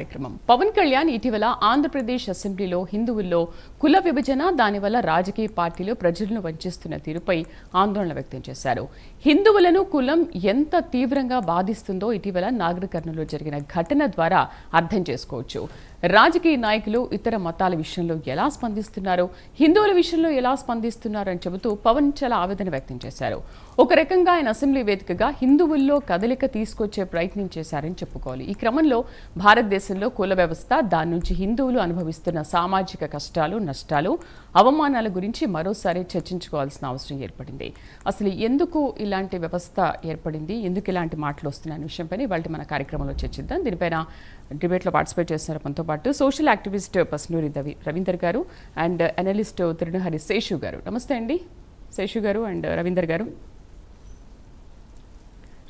కార్యక్రమం. పవన్ కళ్యాణ్ ఇటీవల ఆంధ్రప్రదేశ్ అసెంబ్లీలో హిందువుల్లో కుల విభజన, దానివల్ల రాజకీయ పార్టీలు ప్రజలను వంచిస్తున్న తీరుపై ఆందోళన వ్యక్తం చేశారు. హిందువులను కులం ఎంత తీవ్రంగా బాధిస్తుందో ఇటీవల నాగర్ కర్నూలులో జరిగిన ఘటన ద్వారా అర్థం చేసుకోవచ్చు. రాజకీయ నాయకులు ఇతర మతాల విషయంలో ఎలా స్పందిస్తున్నారు, హిందువుల విషయంలో ఎలా స్పందిస్తున్నారు అని చెబుతూ పవన్ చాలా ఆవేదన వ్యక్తం చేశారు. ఒక రకంగా ఆయన అసెంబ్లీ వేదికగా హిందువుల్లో కదలిక తీసుకొచ్చే ప్రయత్నం చేశారని చెప్పుకోవాలి. ఈ క్రమంలో భారతదేశంలో కుల వ్యవస్థ, దాని నుంచి హిందువులు అనుభవిస్తున్న సామాజిక కష్టాలు, నష్టాలు, అవమానాల గురించి మరోసారి చర్చించుకోవాల్సిన అవసరం ఏర్పడింది. అసలు ఎందుకు ఇలాంటి వ్యవస్థ ఏర్పడింది, ఎందుకు ఇలాంటి మాటలు వస్తున్నాయనే విషయంపై ఇవాళ మన కార్యక్రమంలో చర్చిద్దాం. దీనిపైన డిబేట్లో పార్టిసిపేట్ చేస్తున్నారు మనతో పాటు సోషల్ యాక్టివిస్ట్ పస్నూరి రవీందర్ గారు అండ్ అనలిస్ట్ తిరునహరి శేషు గారు. నమస్తే అండి శేషు గారు అండ్ రవీందర్ గారు.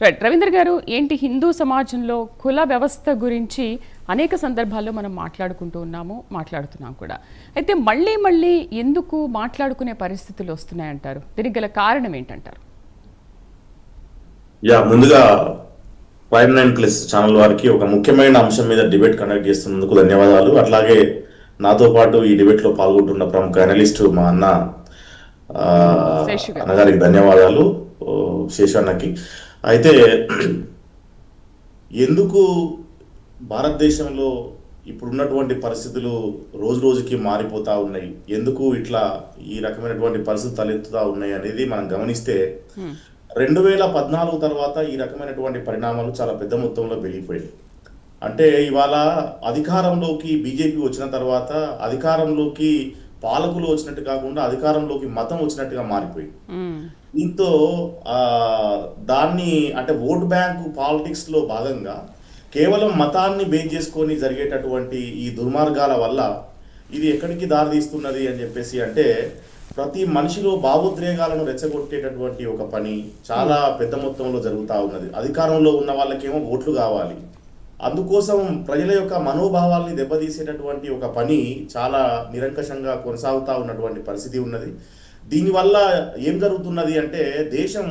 రైట్, రవీందర్ గారు, ఏంటి హిందూ సమాజంలో కుల వ్యవస్థ గురించి అనేక సందర్భాల్లో మనం మాట్లాడుతున్నాం కూడా. అయితే మళ్ళీ ఎందుకు మాట్లాడుకునే పరిస్థితులు వస్తున్నాయంటారు? దీనికి గల కారణం ఏంటంటారు? ముందుగా ప్రైమ్ 9+ ఛానల్ వారికి ఒక ముఖ్యమైన అంశం మీద డిబేట్ కండక్ట్ చేస్తున్నందుకు ధన్యవాదాలు. అట్లాగే నాతో పాటు ఈ డిబేట్ లో పాల్గొంటున్న ప్రముఖ అనలిస్ట్ మా అన్నగారికి ధన్యవాదాలు, శేషు అన్నకి. అయితే ఎందుకు భారతదేశంలో ఇప్పుడున్నటువంటి పరిస్థితులు రోజు రోజుకి మారిపోతా ఉన్నాయి, ఎందుకు ఇట్లా ఈ రకమైనటువంటి పరిస్థితులు తలెత్తుతా ఉన్నాయి అనేది మనం గమనిస్తే 2014 తర్వాత ఈ రకమైనటువంటి పరిణామాలు చాలా పెద్ద మొత్తంలో పెరిగిపోయాయి. అంటే ఇవాళ అధికారంలోకి బీజేపీ వచ్చిన తర్వాత అధికారంలోకి పాలకులు వచ్చినట్టు కాకుండా అధికారంలోకి మతం వచ్చినట్టుగా మారిపోయింది. దీంతో దాన్ని అంటే ఓట్ బ్యాంకు పాలిటిక్స్ లో భాగంగా కేవలం మతాన్ని బేస్ చేసుకొని జరిగేటటువంటి ఈ దుర్మార్గాల వల్ల ఇది ఎక్కడికి దారితీస్తున్నది అని చెప్పేసి అంటే ప్రతి మనిషిలో భావోద్రేగాలను రెచ్చగొట్టేటటువంటి ఒక పని చాలా పెద్ద మొత్తంలో జరుగుతూ ఉన్నది. అధికారంలో ఉన్న వాళ్ళకేమో ఓట్లు కావాలి, అందుకోసం ప్రజల యొక్క మనోభావాల్ని దెబ్బతీసేటటువంటి ఒక పని చాలా నిరంకషంగా కొనసాగుతూ ఉన్నటువంటి పరిస్థితి ఉన్నది. దీనివల్ల ఏం జరుగుతున్నది అంటే దేశం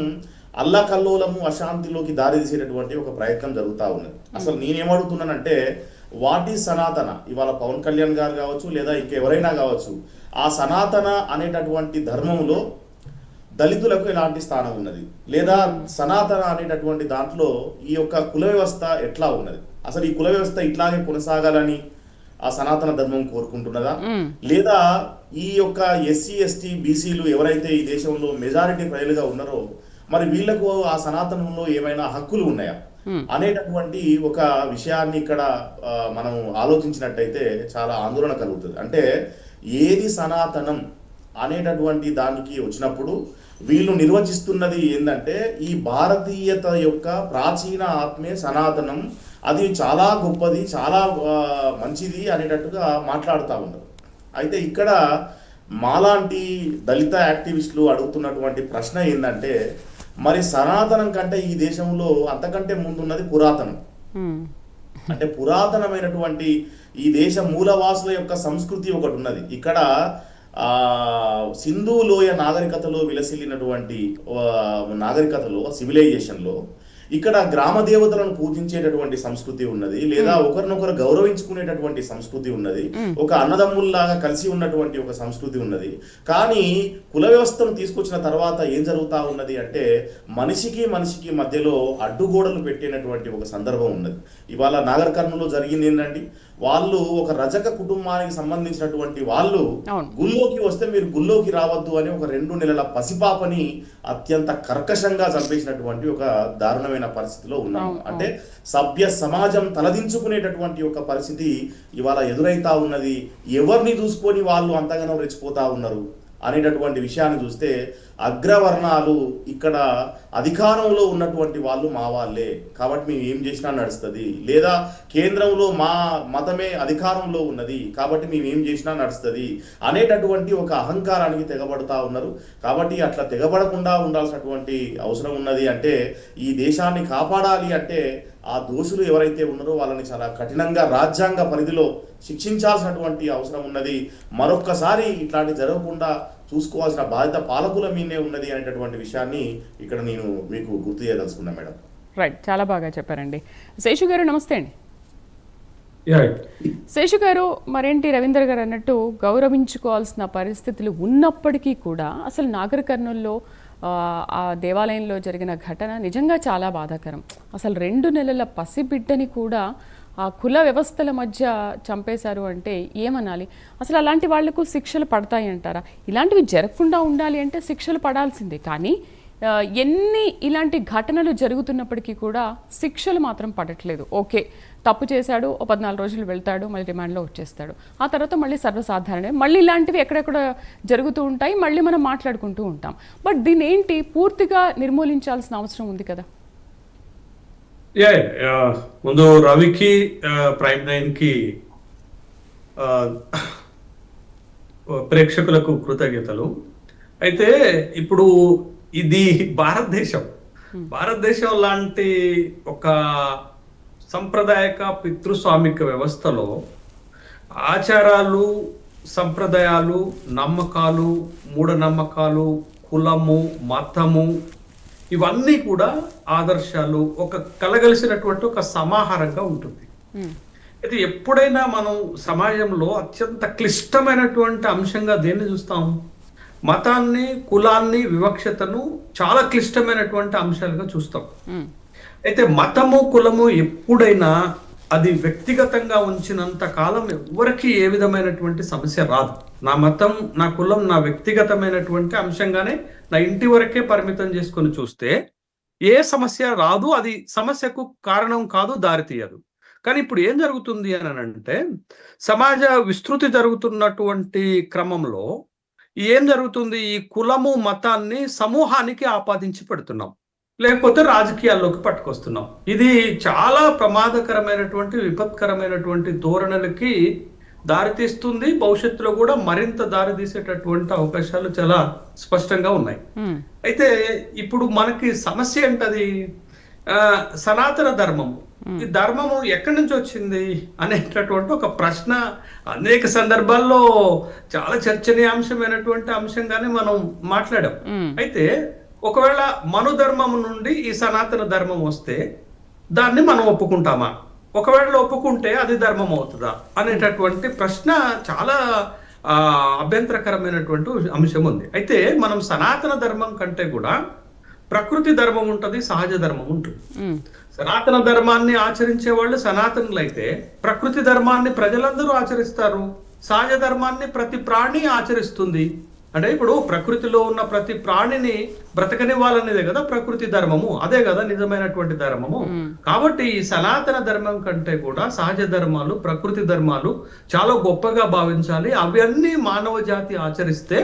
అల్లకల్లోలము అశాంతిలోకి దారితీసేటటువంటి ఒక ప్రయత్నం జరుగుతూ ఉన్నది. అసలు నేనేమడుగుతున్నానంటే వాట్ ఈజ్ సనాతన? ఇవాళ పవన్ కళ్యాణ్ గారు కావచ్చు లేదా ఇంకెవరైనా కావచ్చు, ఆ సనాతన అనేటటువంటి ధర్మంలో దళితులకు ఎలాంటి స్థానం ఉన్నది, లేదా సనాతన అనేటటువంటి దాంట్లో ఈ యొక్క కుల వ్యవస్థ ఎట్లా ఉన్నది, అసలు ఈ కుల వ్యవస్థ ఇట్లాగే కొనసాగాలని ఆ సనాతన ధర్మం కోరుకుంటున్నదా, లేదా ఈ యొక్క ఎస్సీ ఎస్టీ బీసీలు ఎవరైతే ఈ దేశంలో మెజారిటీ ప్రజలుగా ఉన్నారో మరి వీళ్లకు ఆ సనాతనంలో ఏమైనా హక్కులు ఉన్నాయా అనేటటువంటి ఒక విషయాన్ని ఇక్కడ మనం ఆలోచించినట్టయితే చాలా ఆందోళన కలుగుతుంది. అంటే ఏది సనాతనం అనేటటువంటి దానికి వచ్చినప్పుడు వీళ్ళు నిర్వచిస్తున్నది ఏంటంటే ఈ భారతీయత యొక్క ప్రాచీన ఆత్మే సనాతనం, అది చాలా గొప్పది, చాలా మంచిది అనేటట్టుగా మాట్లాడుతూ ఉన్నారు. అయితే ఇక్కడ మాలాంటి దళిత యాక్టివిస్టులు అడుగుతున్నటువంటి ప్రశ్న ఏంటంటే మరి సనాతనం కంటే ఈ దేశంలో అంతకంటే ముందున్నది పురాతనం. అంటే పురాతనమైనటువంటి ఈ దేశ మూలవాసుల యొక్క సంస్కృతి ఒకటి ఉన్నది. ఇక్కడ సింధు లోయ నాగరికతలో విలసిల్లినటువంటి నాగరికతలో, సివిలైజేషన్లో ఇక్కడ గ్రామ దేవతలను పూజించేటటువంటి సంస్కృతి ఉన్నది, లేదా ఒకరినొకరు గౌరవించుకునేటటువంటి సంస్కృతి ఉన్నది, ఒక అన్నదమ్ముల్లాగా కలిసి ఉన్నటువంటి ఒక సంస్కృతి ఉన్నది. కానీ కుల వ్యవస్థను తీసుకొచ్చిన తర్వాత ఏం జరుగుతా ఉన్నది అంటే మనిషికి మధ్యలో అడ్డుగోడలు పెట్టినటువంటి ఒక సందర్భం ఉన్నది. ఇవాళ నాగర్ కర్నూలులో జరిగింది ఏంటంటే వాళ్ళు ఒక రజక కుటుంబానికి సంబంధించినటువంటి వాళ్ళు గుళ్ళోకి వస్తే మీరు గుళ్ళోకి రావద్దు అని ఒక 2 నెలల పసిపాపని అత్యంత కర్కశంగా చంపేసినటువంటి ఒక దారుణమైన పరిస్థితిలో ఉన్నాము. అంటే సభ్య సమాజం తలదించుకునేటటువంటి ఒక పరిస్థితి ఇవాళ ఎదురైతా ఉన్నది. ఎవరిని చూసుకొని వాళ్ళు అంతగానో రెచ్చిపోతా ఉన్నారు అనేటటువంటి విషయాన్ని చూస్తే అగ్రవర్ణాలు ఇక్కడ అధికారంలో ఉన్నటువంటి వాళ్ళు మా వాళ్ళే కాబట్టి మేము ఏం చేసినా నడుస్తుంది, లేదా కేంద్రంలో మా మతమే అధికారంలో ఉన్నది కాబట్టి మేము ఏం చేసినా నడుస్తుంది అనేటటువంటి ఒక అహంకారానికి తెగబడుతూ ఉన్నారు. కాబట్టి అట్లా తెగబడకుండా ఉండాల్సినటువంటి అవసరం ఉన్నది. అంటే ఈ దేశాన్ని కాపాడాలి అంటే ఆ దోషులు ఎవరైతే ఉన్నారో వాళ్ళని చాలా కఠినంగా రాజ్యాంగ పరిధిలో శిక్షించాల్సినటువంటి అవసరం ఉన్నది. మరొక్కసారి ఇట్లాంటి జరగకుండా చూసుకోవాల్సిన బాధ్యత పాలకుల మీదే ఉన్నది అనేటటువంటి విషయాన్ని ఇక్కడ నేను మీకు గుర్తు చేయదలుచుకున్నా మేడం. రైట్, చాలా బాగా చెప్పారండి. శేషు గారు నమస్తే అండి. యా శేషు గారు, మరేంటి రవీంద్ర గారు అన్నట్టు గౌరవించుకోవాల్సిన పరిస్థితులు ఉన్నప్పటికీ కూడా అసలు నాగర్ కర్నూల్లో ఆ దేవాలయంలో జరిగిన ఘటన నిజంగా చాలా బాధాకరం. అసలు 2 నెలల పసిబిడ్డని కూడా ఆ కుల వ్యవస్థల మధ్య చంపేశారు అంటే ఏమనాలి? అసలు అలాంటి వాళ్లకు శిక్షలు పడతాయి అంటారా? ఇలాంటివి జరగకుండా ఉండాలి అంటే శిక్షలు పడాల్సిందే, కానీ ఎన్ని ఇలాంటి ఘటనలు జరుగుతున్నప్పటికీ కూడా శిక్షలు మాత్రం పడట్లేదు. ఓకే, తప్పు చేశాడు, 14 రోజులు వెళ్తాడు, మళ్ళీ రిమాండ్లో వచ్చేస్తాడు, ఆ తర్వాత మళ్ళీ సర్వసాధారణమే, మళ్ళీ ఇలాంటివి ఎక్కడెక్కడ జరుగుతూ ఉంటాయి, మళ్ళీ మనం మాట్లాడుకుంటూ ఉంటాం. బట్ దీని ఏంటి పూర్తిగా నిర్మూలించాల్సిన అవసరం ఉంది కదా. ముందు రవికి ప్రైమ్ 9కి ప్రేక్షకులకు కృతజ్ఞతలు. అయితే ఇప్పుడు ఇది భారతదేశం లాంటి ఒక సంప్రదాయక పితృస్వామిక వ్యవస్థలో ఆచారాలు, సంప్రదాయాలు, నమ్మకాలు, మూఢనమ్మకాలు, కులము, మతము ఇవన్నీ కూడా ఆదర్శాలు ఒక కలగలిసినటువంటి ఒక సమాహారంగా ఉంటుంది. అయితే ఎప్పుడైనా మనం సమాజంలో అత్యంత క్లిష్టమైనటువంటి అంశంగా దేన్ని చూస్తాం? మతాన్ని, కులాన్ని, వివక్షతను చాలా క్లిష్టమైనటువంటి అంశాలుగా చూస్తాం. అయితే మతము, కులము ఎప్పుడైనా అది వ్యక్తిగతంగా ఉంచినంత కాలం ఎవరికి ఏ విధమైనటువంటి సమస్య రాదు. నా మతం, నా కులం నా వ్యక్తిగతమైనటువంటి అంశంగానే నా ఇంటి వరకే పరిమితం చేసుకొని చూస్తే ఏ సమస్య రాదు, అది సమస్యకు కారణం కాదు, దారి తీయదు. కానీ ఇప్పుడు ఏం జరుగుతుంది అని అంటే, సమాజ విస్తృతి జరుగుతున్నటువంటి క్రమంలో ఏం జరుగుతుంది? ఈ కులము, మతాన్ని సమూహానికి ఆపాదించి పెడుతున్నాం, లేకపోతే రాజకీయాల్లోకి పట్టుకొస్తున్నాం. ఇది చాలా ప్రమాదకరమైనటువంటి, విపత్కరమైనటువంటి ధోరణులకి దారితీస్తుంది. భవిష్యత్తులో కూడా మరింత దారి తీసేటటువంటి అవకాశాలు చాలా స్పష్టంగా ఉన్నాయి. అయితే ఇప్పుడు మనకి సమస్య ఏంటది? సనాతన ధర్మం, ఈ ధర్మము ఎక్కడి నుంచి వచ్చింది అనేటటువంటి ఒక ప్రశ్న అనేక సందర్భాల్లో చాలా చర్చనీయాంశమైనటువంటి అంశంగానే మనం మాట్లాడాం. అయితే ఒకవేళ మనుధర్మం నుండి ఈ సనాతన ధర్మం వస్తే దాన్ని మనం ఒప్పుకుంటామా? ఒకవేళ ఒప్పుకుంటే అది ధర్మం అవుతుందా అనేటటువంటి ప్రశ్న చాలా అభ్యంతరకరమైనటువంటి అంశం ఉంది. అయితే మనం సనాతన ధర్మం కంటే కూడా ప్రకృతి ధర్మం ఉంటుంది, సహజ ధర్మం ఉంటుంది. సనాతన ధర్మాన్ని ఆచరించే వాళ్ళు సనాతనులైతే ప్రకృతి ధర్మాన్ని ప్రజలందరూ ఆచరిస్తారు, సహజ ధర్మాన్ని ప్రతి ప్రాణి ఆచరిస్తుంది. అంటే ఇప్పుడు ప్రకృతిలో ఉన్న ప్రతి ప్రాణిని బ్రతకనివ్వాలనేదే కదా ప్రకృతి ధర్మము, అదే కదా నిజమైనటువంటి ధర్మము. కాబట్టి ఈ సనాతన ధర్మం కంటే కూడా సహజ ధర్మాలు, ప్రకృతి ధర్మాలు చాలా గొప్పగా భావించాలి. అవన్నీ మానవ జాతి ఆచరిస్తే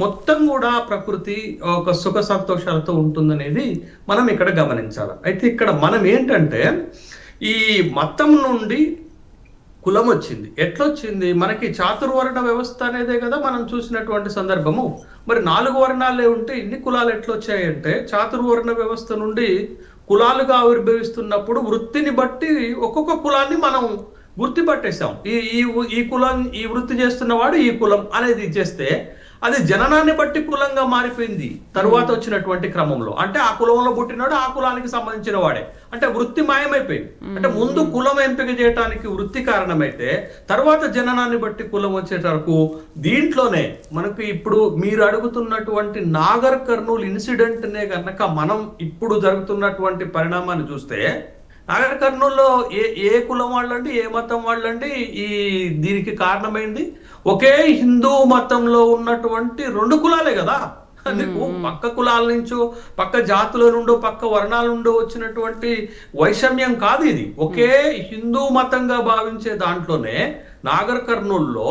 మొత్తం కూడా ప్రకృతి ఒక సుఖ సంతోషాలతో ఉంటుందనేది మనం ఇక్కడ గమనించాలి. అయితే ఇక్కడ మనం ఏంటంటే, ఈ మతం నుండి కులం వచ్చింది. ఎట్లొచ్చింది? మనకి చాతుర్వర్ణ వ్యవస్థ అనేదే కదా మనం చూసినటువంటి సందర్భము. మరి 4 వర్ణాలే ఉంటే ఇన్ని కులాలు ఎట్లొచ్చాయంటే, చాతుర్వర్ణ వ్యవస్థ నుండి కులాలుగా ఆవిర్భవిస్తున్నప్పుడు వృత్తిని బట్టి ఒక్కొక్క కులాన్ని మనం గుర్తుపట్టేశాం. ఈ కులం, ఈ వృత్తి చేస్తున్నవాడు ఈ కులం అనేది చేస్తే అది జననాన్ని బట్టి కులంగా మారిపోయింది తరువాత వచ్చినటువంటి క్రమంలో. అంటే ఆ కులంలో పుట్టినాడు, ఆ కులానికి సంబంధించిన వాడే, అంటే వృత్తి మాయమైపోయింది. అంటే ముందు కులం ఎంపిక చేయడానికి వృత్తి కారణమైతే తర్వాత జననాన్ని బట్టి కులం వచ్చే వరకు దీంట్లోనే మనకు ఇప్పుడు మీరు అడుగుతున్నటువంటి నాగర్ కర్నూల్ ఇన్సిడెంట్ నే కనుక మనం ఇప్పుడు జరుగుతున్నటువంటి పరిణామాన్ని చూస్తే, నాగర్ కర్నూల్లో ఏ కులం వాళ్ళండి, ఏ మతం వాళ్ళండి ఈ దీనికి కారణమైంది? ఒకే హిందూ మతంలో ఉన్నటువంటి 2 కులాలే కదా. అందుకు పక్క కులాల నుంచో, పక్క జాతుల నుండో, పక్క వర్ణాల నుండో వచ్చినటువంటి వైషమ్యం కాదు ఇది. ఒకే హిందూ మతంగా భావించే దాంట్లోనే నాగర్ కర్నూల్లో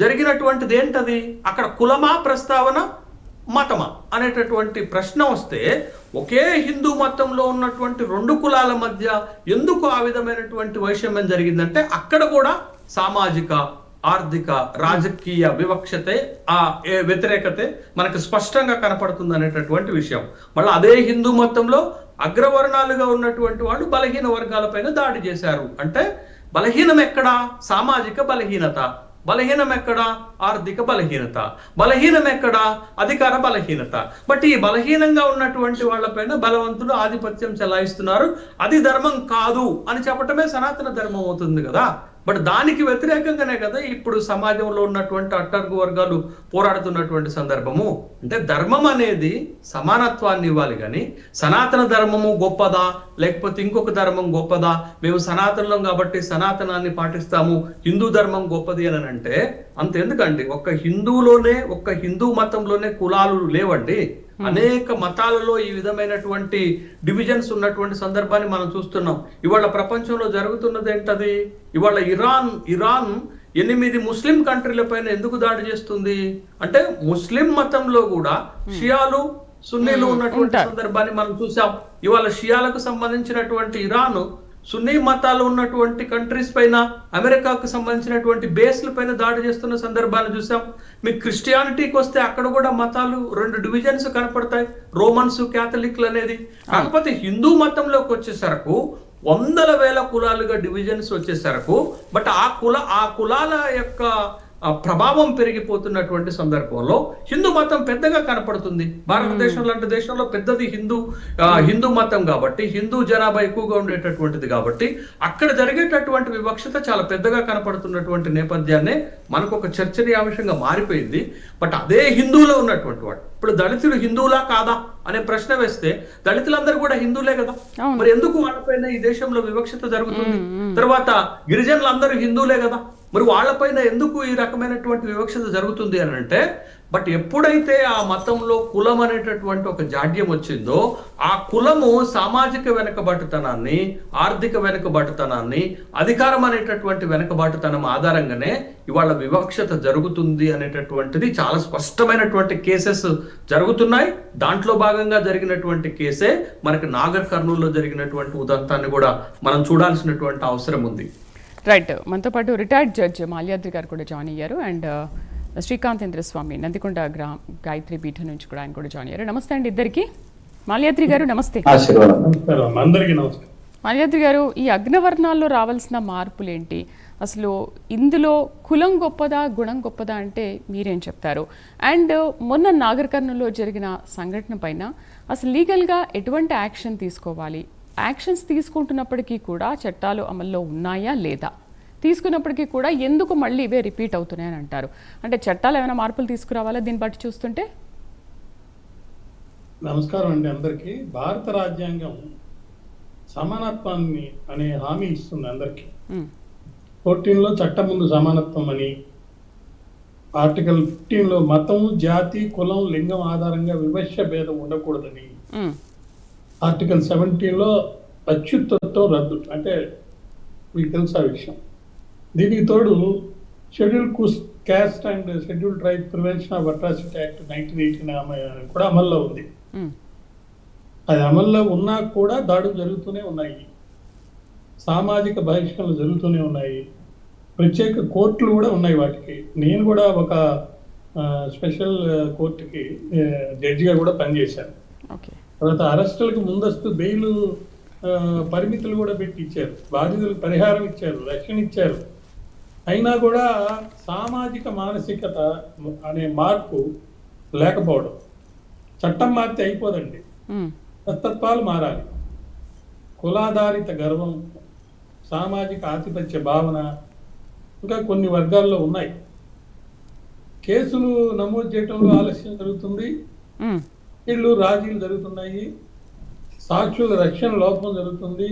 జరిగినటువంటిది ఏంటది? అక్కడ కులమా ప్రస్తావన, మతమా అనేటటువంటి ప్రశ్న వస్తే, ఒకే హిందూ మతంలో ఉన్నటువంటి 2 కులాల మధ్య ఎందుకు ఆ విధమైనటువంటి వైషమ్యం జరిగిందంటే, అక్కడ కూడా సామాజిక, ఆర్థిక, రాజకీయ వివక్షతే, ఆ వ్యతిరేకతే మనకు స్పష్టంగా కనపడుతుంది అనేటటువంటి విషయం. మళ్ళీ అదే హిందూ మతంలో అగ్రవర్ణాలుగా ఉన్నటువంటి వాళ్ళు బలహీన వర్గాలపైన దాడి చేశారు. అంటే బలహీనం ఎక్కడా? సామాజిక బలహీనత. బలహీనం ఎక్కడ? ఆర్థిక బలహీనత. బలహీనం ఎక్కడ? అధికార బలహీనత. బట్ ఈ బలహీనంగా ఉన్నటువంటి వాళ్ళపైన బలవంతులు ఆధిపత్యం చెలాయిస్తున్నారు. అది ధర్మం కాదు అని చెప్పటమే సనాతన ధర్మం అవుతుంది కదా. బట్ దానికి వ్యతిరేకంగానే కదా ఇప్పుడు సమాజంలో ఉన్నటువంటి అట్టడుగు వర్గాలు పోరాడుతున్నటువంటి సందర్భము. అంటే ధర్మం అనేది సమానత్వాన్ని ఇవ్వాలి, కానీ సనాతన ధర్మము గొప్పదా లేకపోతే ఇంకొక ధర్మం గొప్పదా, మేము సనాతనం కాబట్టి సనాతనాన్ని పాటిస్తాము, హిందూ ధర్మం గొప్పది అని అంటే అంతెందుకండి. ఒక్క హిందూ మతంలోనే కులాలు లేవండి. అనేక మతాలలో ఈ విధమైనటువంటి డివిజన్స్ ఉన్నటువంటి సందర్భాన్ని మనం చూస్తున్నాం. ఇవాళ ప్రపంచంలో జరుగుతున్నది ఏంటది? ఇవాళ ఇరాన్ 8 ముస్లిం కంట్రీల పైన ఎందుకు దాడి చేస్తుంది అంటే ముస్లిం మతంలో కూడా షియాలు సున్నీలు ఉన్నటువంటి సందర్భాన్ని మనం చూసాం. ఇవాళ షియాలకు సంబంధించినటువంటి ఇరాన్ సున్నీ మతాలు ఉన్నటువంటి కంట్రీస్ పైన, అమెరికాకు సంబంధించినటువంటి బేస్ల పైన దాడి చేస్తున్న సందర్భాన్ని చూసాం. మీకు క్రిస్టియానిటీకి వస్తే అక్కడ కూడా మతాలు 2 డివిజన్స్ కనపడతాయి, రోమన్స్, క్యాథలిక్లు అనేది. కాకపోతే హిందూ మతంలోకి వచ్చేసరకు వందల వేల కులాలుగా డివిజన్స్ వచ్చేసరకు బట్ ఆ కులాల యొక్క ప్రభావం పెరిగిపోతున్నటువంటి సందర్భంలో హిందూ మతం పెద్దగా కనపడుతుంది. భారతదేశం లాంటి దేశంలో పెద్దది హిందూ మతం కాబట్టి, హిందూ జనాభా ఎక్కువగా ఉండేటటువంటిది కాబట్టి అక్కడ జరిగేటటువంటి వివక్షత చాలా పెద్దగా కనపడుతున్నటువంటి నేపథ్యాన్ని మనకు ఒక చర్చనీయాంశంగా మారిపోయింది. బట్ అదే హిందువులో ఉన్నటువంటి వాడు ఇప్పుడు దళితులు హిందువులా కాదా అనే ప్రశ్న వేస్తే దళితులందరూ కూడా హిందువులే కదా, మరి ఎందుకు వాళ్ళపైన ఈ దేశంలో వివక్షత జరుగుతుంది? తర్వాత గిరిజనులందరూ హిందువులే కదా, మరి వాళ్ళపైన ఎందుకు ఈ రకమైనటువంటి వివక్షత జరుగుతుంది అని అంటే, బట్ ఎప్పుడైతే ఆ మతంలో కులం అనేటటువంటి ఒక జాడ్యం వచ్చిందో, ఆ కులము సామాజిక వెనుకబాటుతనాన్ని, ఆర్థిక వెనుకబాటుతనాన్ని, అధికారం అనేటటువంటి వెనుకబాటుతనం ఆధారంగానే ఇవాళ వివక్షత జరుగుతుంది అనేటటువంటిది చాలా స్పష్టమైనటువంటి కేసెస్ జరుగుతున్నాయి. దాంట్లో భాగంగా జరిగినటువంటి కేసే మనకి నాగర్ కర్నూలులో జరిగినటువంటి ఉదంతాన్ని కూడా మనం చూడాల్సినటువంటి అవసరం ఉంది. రైట్, మనతో పాటు రిటైర్డ్ జడ్జ్ మాల్యాద్రి గారు కూడా జాయిన్ అయ్యారు, అండ్ శ్రీకాంతేంద్ర స్వామి నందికొండ గాయత్రి పీఠం నుంచి కూడా ఆయన కూడా జాయిన్ అయ్యారు. నమస్తే అండి ఇద్దరికి. మాల్యాద్రి గారు నమస్తే. మాల్యాద్రి గారు, ఈ అగ్నవర్ణాల్లో రావాల్సిన మార్పులు ఏంటి? అసలు ఇందులో కులం గొప్పదా, గుణం గొప్పదా అంటే మీరేం చెప్తారు? అండ్ మొన్న నాగర్ కర్నూలులో జరిగిన సంఘటన పైన అసలు లీగల్గా ఎటువంటి యాక్షన్ తీసుకోవాలి? యాక్షన్స్ తీసుకుంటున్నప్పటికీ కూడా చట్టాలు అమల్లో ఉన్నాయా లేదా? తీసుకున్నప్పటికీ కూడా ఎందుకు మళ్ళీ ఇవే రిపీట్ అవుతున్నాయని అంటారు? అంటే చట్టాలు ఏమైనా మార్పులు తీసుకురావాలా దీన్ని బట్టి చూస్తుంటే? నమస్కారం అండి అందరికీ. భారత రాజ్యాంగం సమానత్వాన్ని అనే హామీ ఇస్తుంది అందరికీ. 14లో చట్టం ముందు సమానత్వం అని, ఆర్టికల్ 15లో మతము, జాతి, కులం, లింగం ఆధారంగా వివక్ష భేదం ఉండకూడదని, ఆర్టికల్ 17లో అచ్యుతత్వం రద్దు. అంటే మీకు తెలుసు ఆ విషయం. దీనికి తోడు schedule caste and schedule tribe prevention of atrocity act 1918 కూడా అమల్లో ఉంది. అది అమల్లో ఉన్నా కూడా దాడులు జరుగుతూనే ఉన్నాయి, సామాజిక బహిష్కరణలు జరుగుతూనే ఉన్నాయి, ప్రత్యేక కోర్టులు కూడా ఉన్నాయి వాటికి. నేను కూడా ఒక స్పెషల్ కోర్టుకి జడ్జిగా కూడా పనిచేశాను. తర్వాత అరెస్టులకు ముందస్తు బెయిల్ పరిమితులు కూడా పెట్టి ఇచ్చారు, బాధితులకు పరిహారం ఇచ్చారు, రక్షణ ఇచ్చారు. అయినా కూడా సామాజిక మానసికత అనే మార్పు లేకపోవడం. చట్టం మారితే అయిపోదండి, తత్వాలు మారాలి. కులాధారిత గర్వం, సామాజిక ఆధిపత్య భావన ఇంకా కొన్ని వర్గాల్లో ఉన్నాయి. కేసులు నమోదు చేయడంలో ఆలస్యం జరుగుతుంది, వీళ్ళు రాజీలు జరుగుతున్నాయి, సాక్షుల రక్షణ లోపం జరుగుతుంది,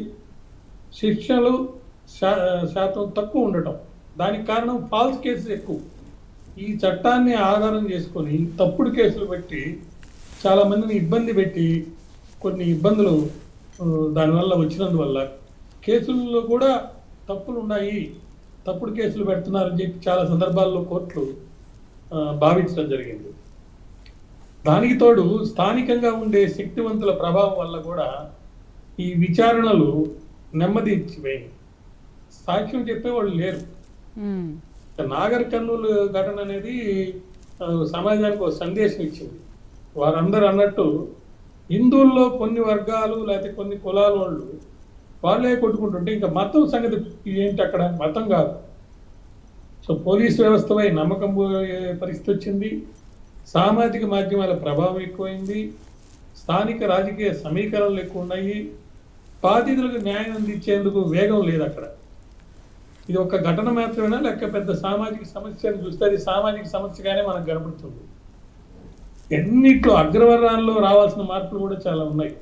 శిక్షలు శాతం తక్కువ ఉండటం. దానికి కారణం ఫాల్స్ కేసులు ఎక్కువ. ఈ చట్టాన్ని ఆధారం చేసుకొని తప్పుడు కేసులు పెట్టి చాలామందిని ఇబ్బంది పెట్టి కొన్ని ఇబ్బందులు దానివల్ల వచ్చినందువల్ల కేసుల్లో కూడా తప్పులు ఉన్నాయి, తప్పుడు కేసులు పెడుతున్నారని చెప్పి చాలా సందర్భాల్లో కోర్టులు భావించడం జరిగింది. దానికి తోడు స్థానికంగా ఉండే శక్తివంతుల ప్రభావం వల్ల కూడా ఈ విచారణలు నెమ్మదించిపోయింది. సాక్ష్యం చెప్పేవాళ్ళు లేరు. నాగర్ కర్నూలు ఘటన అనేది సమాజానికి ఒక సందేశం ఇచ్చింది. వారందరూ అన్నట్టు హిందువుల్లో కొన్ని వర్గాలు లేకపోతే కొన్ని కులాల వాళ్ళు వాళ్ళే కొట్టుకుంటుంటే ఇంకా మతం సంగతి ఏంటి? అక్కడ మతం కాదు. సో పోలీసు వ్యవస్థపై నమ్మకం పోయే పరిస్థితి వచ్చింది, సామాజిక మాధ్యమాల ప్రభావం ఎక్కువైంది, స్థానిక రాజకీయ సమీకరణలు ఎక్కువ ఉన్నాయి, బాధితులకు న్యాయం అందించేందుకు వేగం లేదు అక్కడ. ఇది ఒక ఘటన మాత్రమేనా లేక పెద్ద సామాజిక సమస్యను చూస్తే అది సామాజిక సమస్యగానే మనకు కనబడుతుంది. ఎన్నిట్లో అగ్రవర్ణాల్లో రావాల్సిన మార్పులు కూడా చాలా ఉన్నాయి.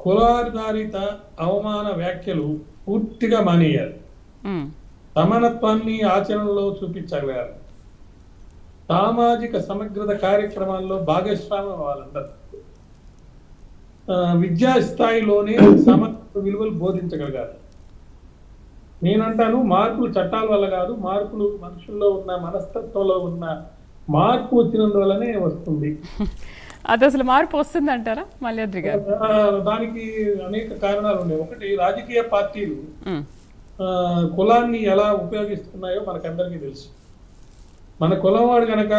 కులాధారిత అవమాన వ్యాఖ్యలు పూర్తిగా మానేయాలి. సమానత్వాన్ని ఆచరణలో చూపించగలగాలి. సామాజిక సమగ్రత కార్యక్రమాల్లో భాగస్వామ్యం అవ్వాలంటారు. విద్యా స్థాయిలోనే సమాన విలువలు బోధించగలగాలి. నేనంటాను మార్పులు చట్టాల వల్ల కాదు, మార్పులు మనుషుల్లో ఉన్న మనస్తత్వంలో ఉన్న మార్పు వచ్చినందువల్లనే వస్తుంది. అది అసలు మార్పు వస్తుంది అంటారా మల్యాద్రి గారు? దానికి అనేక కారణాలు ఉన్నాయి. ఒకటి, రాజకీయ పార్టీలు కులాన్ని ఎలా ఉపయోగిస్తున్నాయో మనకందరికీ తెలుసు. మన కులం వాడు కనుక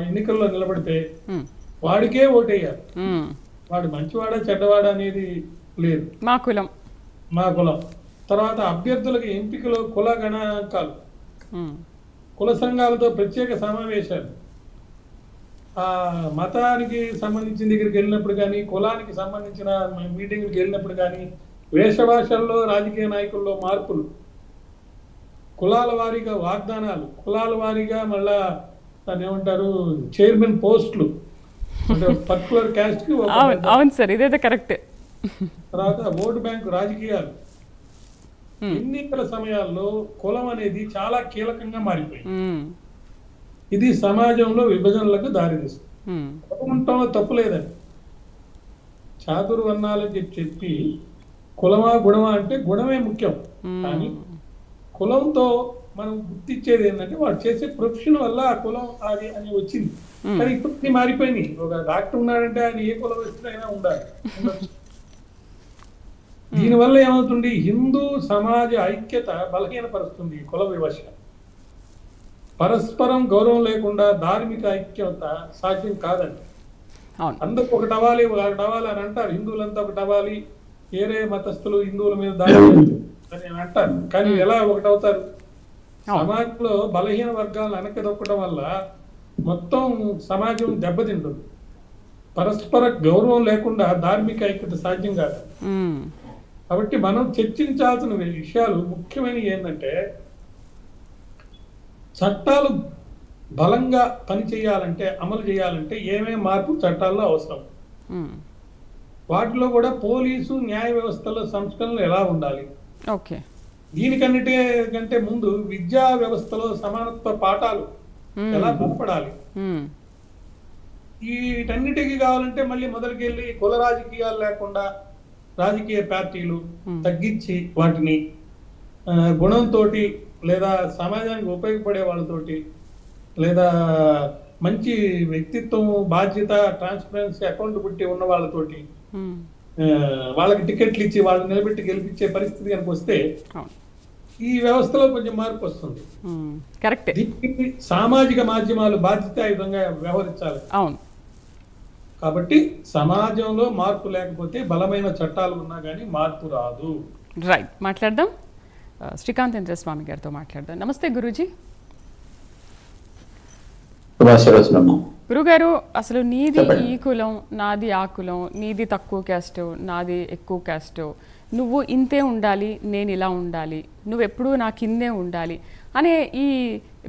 ఎన్నికల్లో నిలబడితే వాడికే ఓటేయాలి. వాడు మంచివాడా చెడ్డవాడా అనేది లేదు. మా కులం. తర్వాత అభ్యర్థులకు ఎంపికలో కుల గణాంకాలు, కుల సంఘాలతో ప్రత్యేక సమావేశాలు, మతానికి సంబంధించిన దగ్గరికి వెళ్ళినప్పుడు కానీ, కులానికి సంబంధించిన మీటింగ్కి వెళ్ళినప్పుడు కానీ, వేషభాషల్లో రాజకీయ నాయకుల్లో మార్పులు, కులాల వారీగా వాగ్దానాలు, కులాల వారీగా మళ్ళా దాన్ని ఏమంటారు చైర్మన్ పోస్టులు, అంటే పర్టికులర్ క్యాస్ట్ కి. అవును సార్, ఇదైతే కరెక్ట్. తర్వాత ఓటు బ్యాంకు రాజకీయాలు. ఎన్నికల సమయాల్లో కులం అనేది చాలా కీలకంగా మారిపోయింది. ఇది సమాజంలో విభజనలకు దారితీస్తుంది. కుటుంబంలో తప్పు లేదని చాతుర్వర్ణాలని చెప్పి కులమా గుణమా అంటే గుణమే ముఖ్యం. కానీ కులంతో మనం గుర్తించేది ఏంటంటే వాడు చేసే ప్రొఫెషన్ వల్ల ఆ కులం అది అని వచ్చింది. కానీ ఇప్పుడు మారిపోయినాయి. ఒక డాక్టర్ ఉన్నాడంటే ఆయన ఏ కులం అయినా ఉండాలి. దీనివల్ల ఏమవుతుంది, హిందూ సమాజ ఐక్యత బలహీనపరుస్తుంది. కుల వివక్ష, పరస్పరం గౌరవం లేకుండా ధార్మిక ఐక్యత సాధ్యం కాదండి. అందరికి ఒకటి అవ్వాలి అని అంటారు. హిందువులంతా ఒకటి అవ్వాలి, వేరే మతస్థులు హిందువుల మీద దాడి అని అంటారు. కానీ ఎలా ఒకటవుతారు? సమాజంలో బలహీన వర్గాలను వెనకదొక్కడం వల్ల మొత్తం సమాజం దెబ్బతింటుంది. పరస్పర గౌరవం లేకుండా ధార్మిక ఐక్యత సాధ్యం కాదు. కాబట్టి మనం చర్చించాల్సిన విషయాలు ముఖ్యమైనవి ఏంటంటే, చట్టాలు బలంగా పనిచేయాలంటే, అమలు చేయాలంటే ఏమేమి మార్పు చట్టాల్లో అవసరం, వాటిలో కూడా పోలీసు న్యాయ వ్యవస్థలో సంస్కరణలు ఎలా ఉండాలి, దీనికన్నిటికంటే ముందు విద్యా వ్యవస్థలో సమానత్వ పాఠాలు ఎలా బలపడాలి, వీటన్నిటికీ కావాలంటే మళ్ళీ మొదలుకెళ్ళి కుల రాజకీయాలు లేకుండా రాజకీయ పార్టీలు తగ్గించి వాటిని గుణంతో లేదా సమాజానికి ఉపయోగపడే వాళ్ళతోటి లేదా మంచి వ్యక్తిత్వం, బాధ్యత, ట్రాన్స్పరెన్సీ, అకౌంటబిలిటీ ఉన్న వాళ్ళతోటి వాళ్ళకి టికెట్లు ఇచ్చి వాళ్ళని నిలబెట్టి గెలిపించే పరిస్థితి కనుక వస్తే ఈ వ్యవస్థలో కొంచెం మార్పు వస్తుంది. దీనికి సామాజిక మాధ్యమాలు బాధ్యతాయుతంగా వ్యవహరించాలి. కాబట్టి సమాజంలో మార్పు లేకపోతే బలమైన చట్టాలు ఉన్నా కానీ మార్పు రాదు. రైట్, మాట్లాడదాం. శ్రీకాంతేంద్ర స్వామి గారితో మాట్లాడదాం. నమస్తే గురూజీ. గురుగారు, అసలు నీది ఈ కులం, నాది ఆ కులం, నీది తక్కువ క్యాస్ట్, నాది ఎక్కువ క్యాస్ట్, నువ్వు ఇంతే ఉండాలి, నేను ఇలా ఉండాలి, నువ్వెప్పుడు నా కిందే ఉండాలి అనే ఈ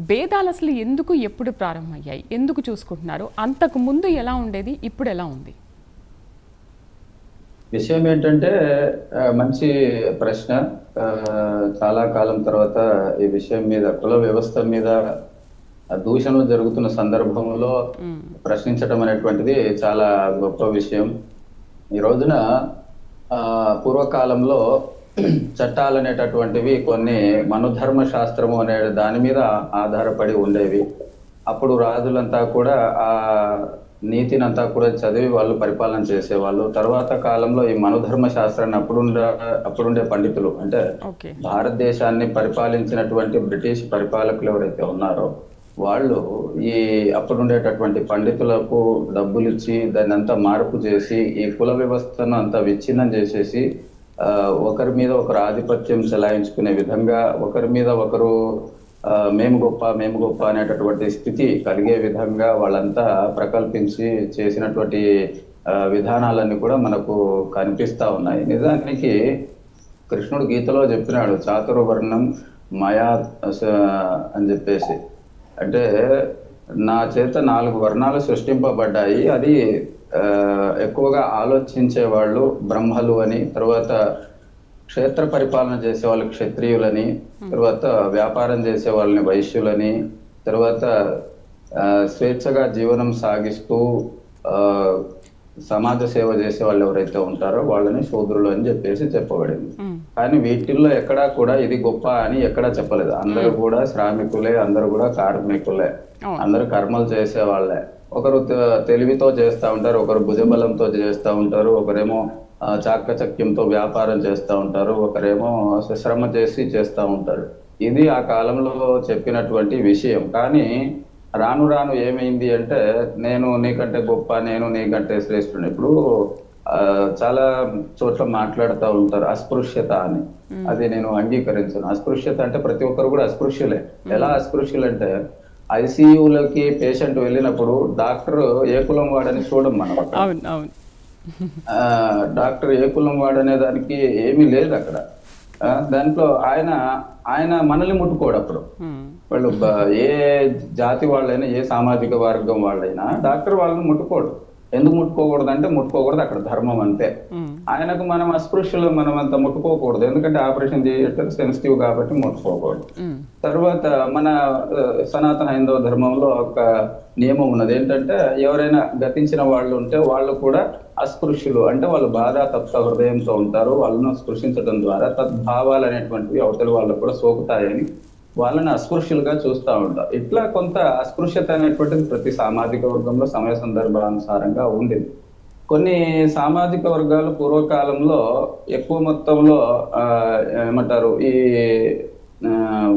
భేదాలు అసలు ఎందుకు, ఎప్పుడు ప్రారంభమయ్యాయి, ఎందుకు చూసుకుంటున్నారు? అంతకు ముందు ఎలా ఉండేది, ఇప్పుడు ఎలా ఉంది? విషయం ఏంటంటే మంచి ప్రశ్న. చాలా కాలం తర్వాత ఈ విషయం మీద, కుల వ్యవస్థ మీద దూషణలు జరుగుతున్న సందర్భంలో ప్రశ్నించడం అనేటువంటిది చాలా గొప్ప విషయం. ఈ రోజున పూర్వకాలంలో చట్టాలు అనేటటువంటివి కొన్ని మనుధర్మ శాస్త్రము అనే దాని మీద ఆధారపడి ఉండేవి. అప్పుడు రాజులంతా కూడా ఆ నీతినంతా కూడా చదివి వాళ్ళు పరిపాలన చేసేవాళ్ళు. తర్వాత కాలంలో ఈ మనుధర్మ శాస్త్రాన్ని అప్పుడుండే పండితులు, అంటే భారతదేశాన్ని పరిపాలించినటువంటి బ్రిటిష్ పరిపాలకులు ఎవరైతే ఉన్నారో వాళ్ళు ఈ అప్పుడుండేటటువంటి పండితులకు డబ్బులు ఇచ్చి దాన్ని అంతా మార్పు చేసి ఈ కుల వ్యవస్థను అంతా విచ్ఛిన్నం చేసేసి ఒకరి మీద ఒకరు ఆధిపత్యం చెలాయించుకునే విధంగా, ఒకరి మీద ఒకరు మేము గొప్ప అనేటటువంటి స్థితి కలిగే విధంగా వాళ్ళంతా ప్రకల్పించి చేసినటువంటి విధానాలన్నీ కూడా మనకు కనిపిస్తా ఉన్నాయి. నిజానికి కృష్ణుడు గీతలో చెప్పినాడు చాతుర్వర్ణం మయా అని చెప్పేసి. అంటే నా చేత 4 వర్ణాలు సృష్టింపబడ్డాయి, అది ఎక్కువగా ఆలోచించే వాళ్ళు బ్రహ్మలు అని, తర్వాత క్షేత్ర పరిపాలన చేసే వాళ్ళు క్షత్రియులని, తర్వాత వ్యాపారం చేసే వాళ్ళని వైశ్యులని, తర్వాత స్వేచ్ఛగా జీవనం సాగిస్తూ సమాజ సేవ చేసే వాళ్ళు ఎవరైతే ఉంటారో వాళ్ళని శూద్రులు అని చెప్పేసి చెప్పబడింది. కానీ వీటిల్లో ఎక్కడా కూడా ఇది గొప్ప అని ఎక్కడా చెప్పలేదు. అందరూ కూడా శ్రామికులే, అందరూ కూడా కార్మికులే, అందరూ కర్మలు చేసే వాళ్ళే. ఒకరు తెలివితో చేస్తూ ఉంటారు, ఒకరు భుజబలంతో చేస్తూ ఉంటారు, ఒకరేమో చాకచక్యంతో వ్యాపారం చేస్తూ ఉంటారు, ఒకరేమో శ్రమ చేసి చేస్తూ ఉంటారు. ఇది ఆ కాలంలో చెప్పినటువంటి విషయం. కానీ రాను రాను ఏమైంది అంటే నేను నీకంటే గొప్ప, నేను నీకంటే శ్రేష్ఠుని. ఇప్పుడు చాలా చోట్ల మాట్లాడుతూ ఉంటారు అస్పృశ్యత అని. అది నేను అంగీకరించను. అస్పృశ్యత అంటే ప్రతి ఒక్కరు కూడా అస్పృశ్యులే. ఎలా అస్పృశ్యులు అంటే ఐసీయూలోకి పేషెంట్ వెళ్ళినప్పుడు డాక్టర్ ఏ కులం వాడని చూడం మనం. డాక్టర్ ఏ కులం వాడనే దానికి ఏమీ లేదు అక్కడ. దాంట్లో ఆయన మనల్ని ముట్టుకోడు. అప్పుడు వాళ్ళు ఏ జాతి వాళ్ళైనా, ఏ సామాజిక వర్గం వాళ్ళైనా డాక్టర్ వాళ్ళని ముట్టుకోడు. ఎందుకు ముట్టుకోకూడదు అంటే ముట్టుకోకూడదు, అక్కడ ధర్మం అంతే. ఆయనకు మనం అస్పృశ్యులు, మనం అంత ముట్టుకోకూడదు, ఎందుకంటే ఆపరేషన్ చేయటం సెన్సిటివ్ కాబట్టి ముట్టుకోకూడదు. తర్వాత మన సనాతన హైందవ ధర్మంలో ఒక నియమం ఉన్నది ఏంటంటే ఎవరైనా గతించిన వాళ్ళు ఉంటే వాళ్ళు కూడా అస్పృశ్యులు, అంటే వాళ్ళు బాధ తప్త హృదయంతో ఉంటారు, వాళ్ళను స్పృశించడం ద్వారా తద్భావాలు అనేటువంటివి అవతలి వాళ్ళకు కూడా సోకుతాయని వాళ్ళని అస్పృశ్యులుగా చూస్తూ ఉంటారు. ఇట్లా కొంత అస్పృశ్యత అనేటువంటిది ప్రతి సామాజిక వర్గంలో సమయ సందర్భానుసారంగా ఉండేది. కొన్ని సామాజిక వర్గాలు పూర్వకాలంలో ఎక్కువ మొత్తంలో ఏమంటారు ఈ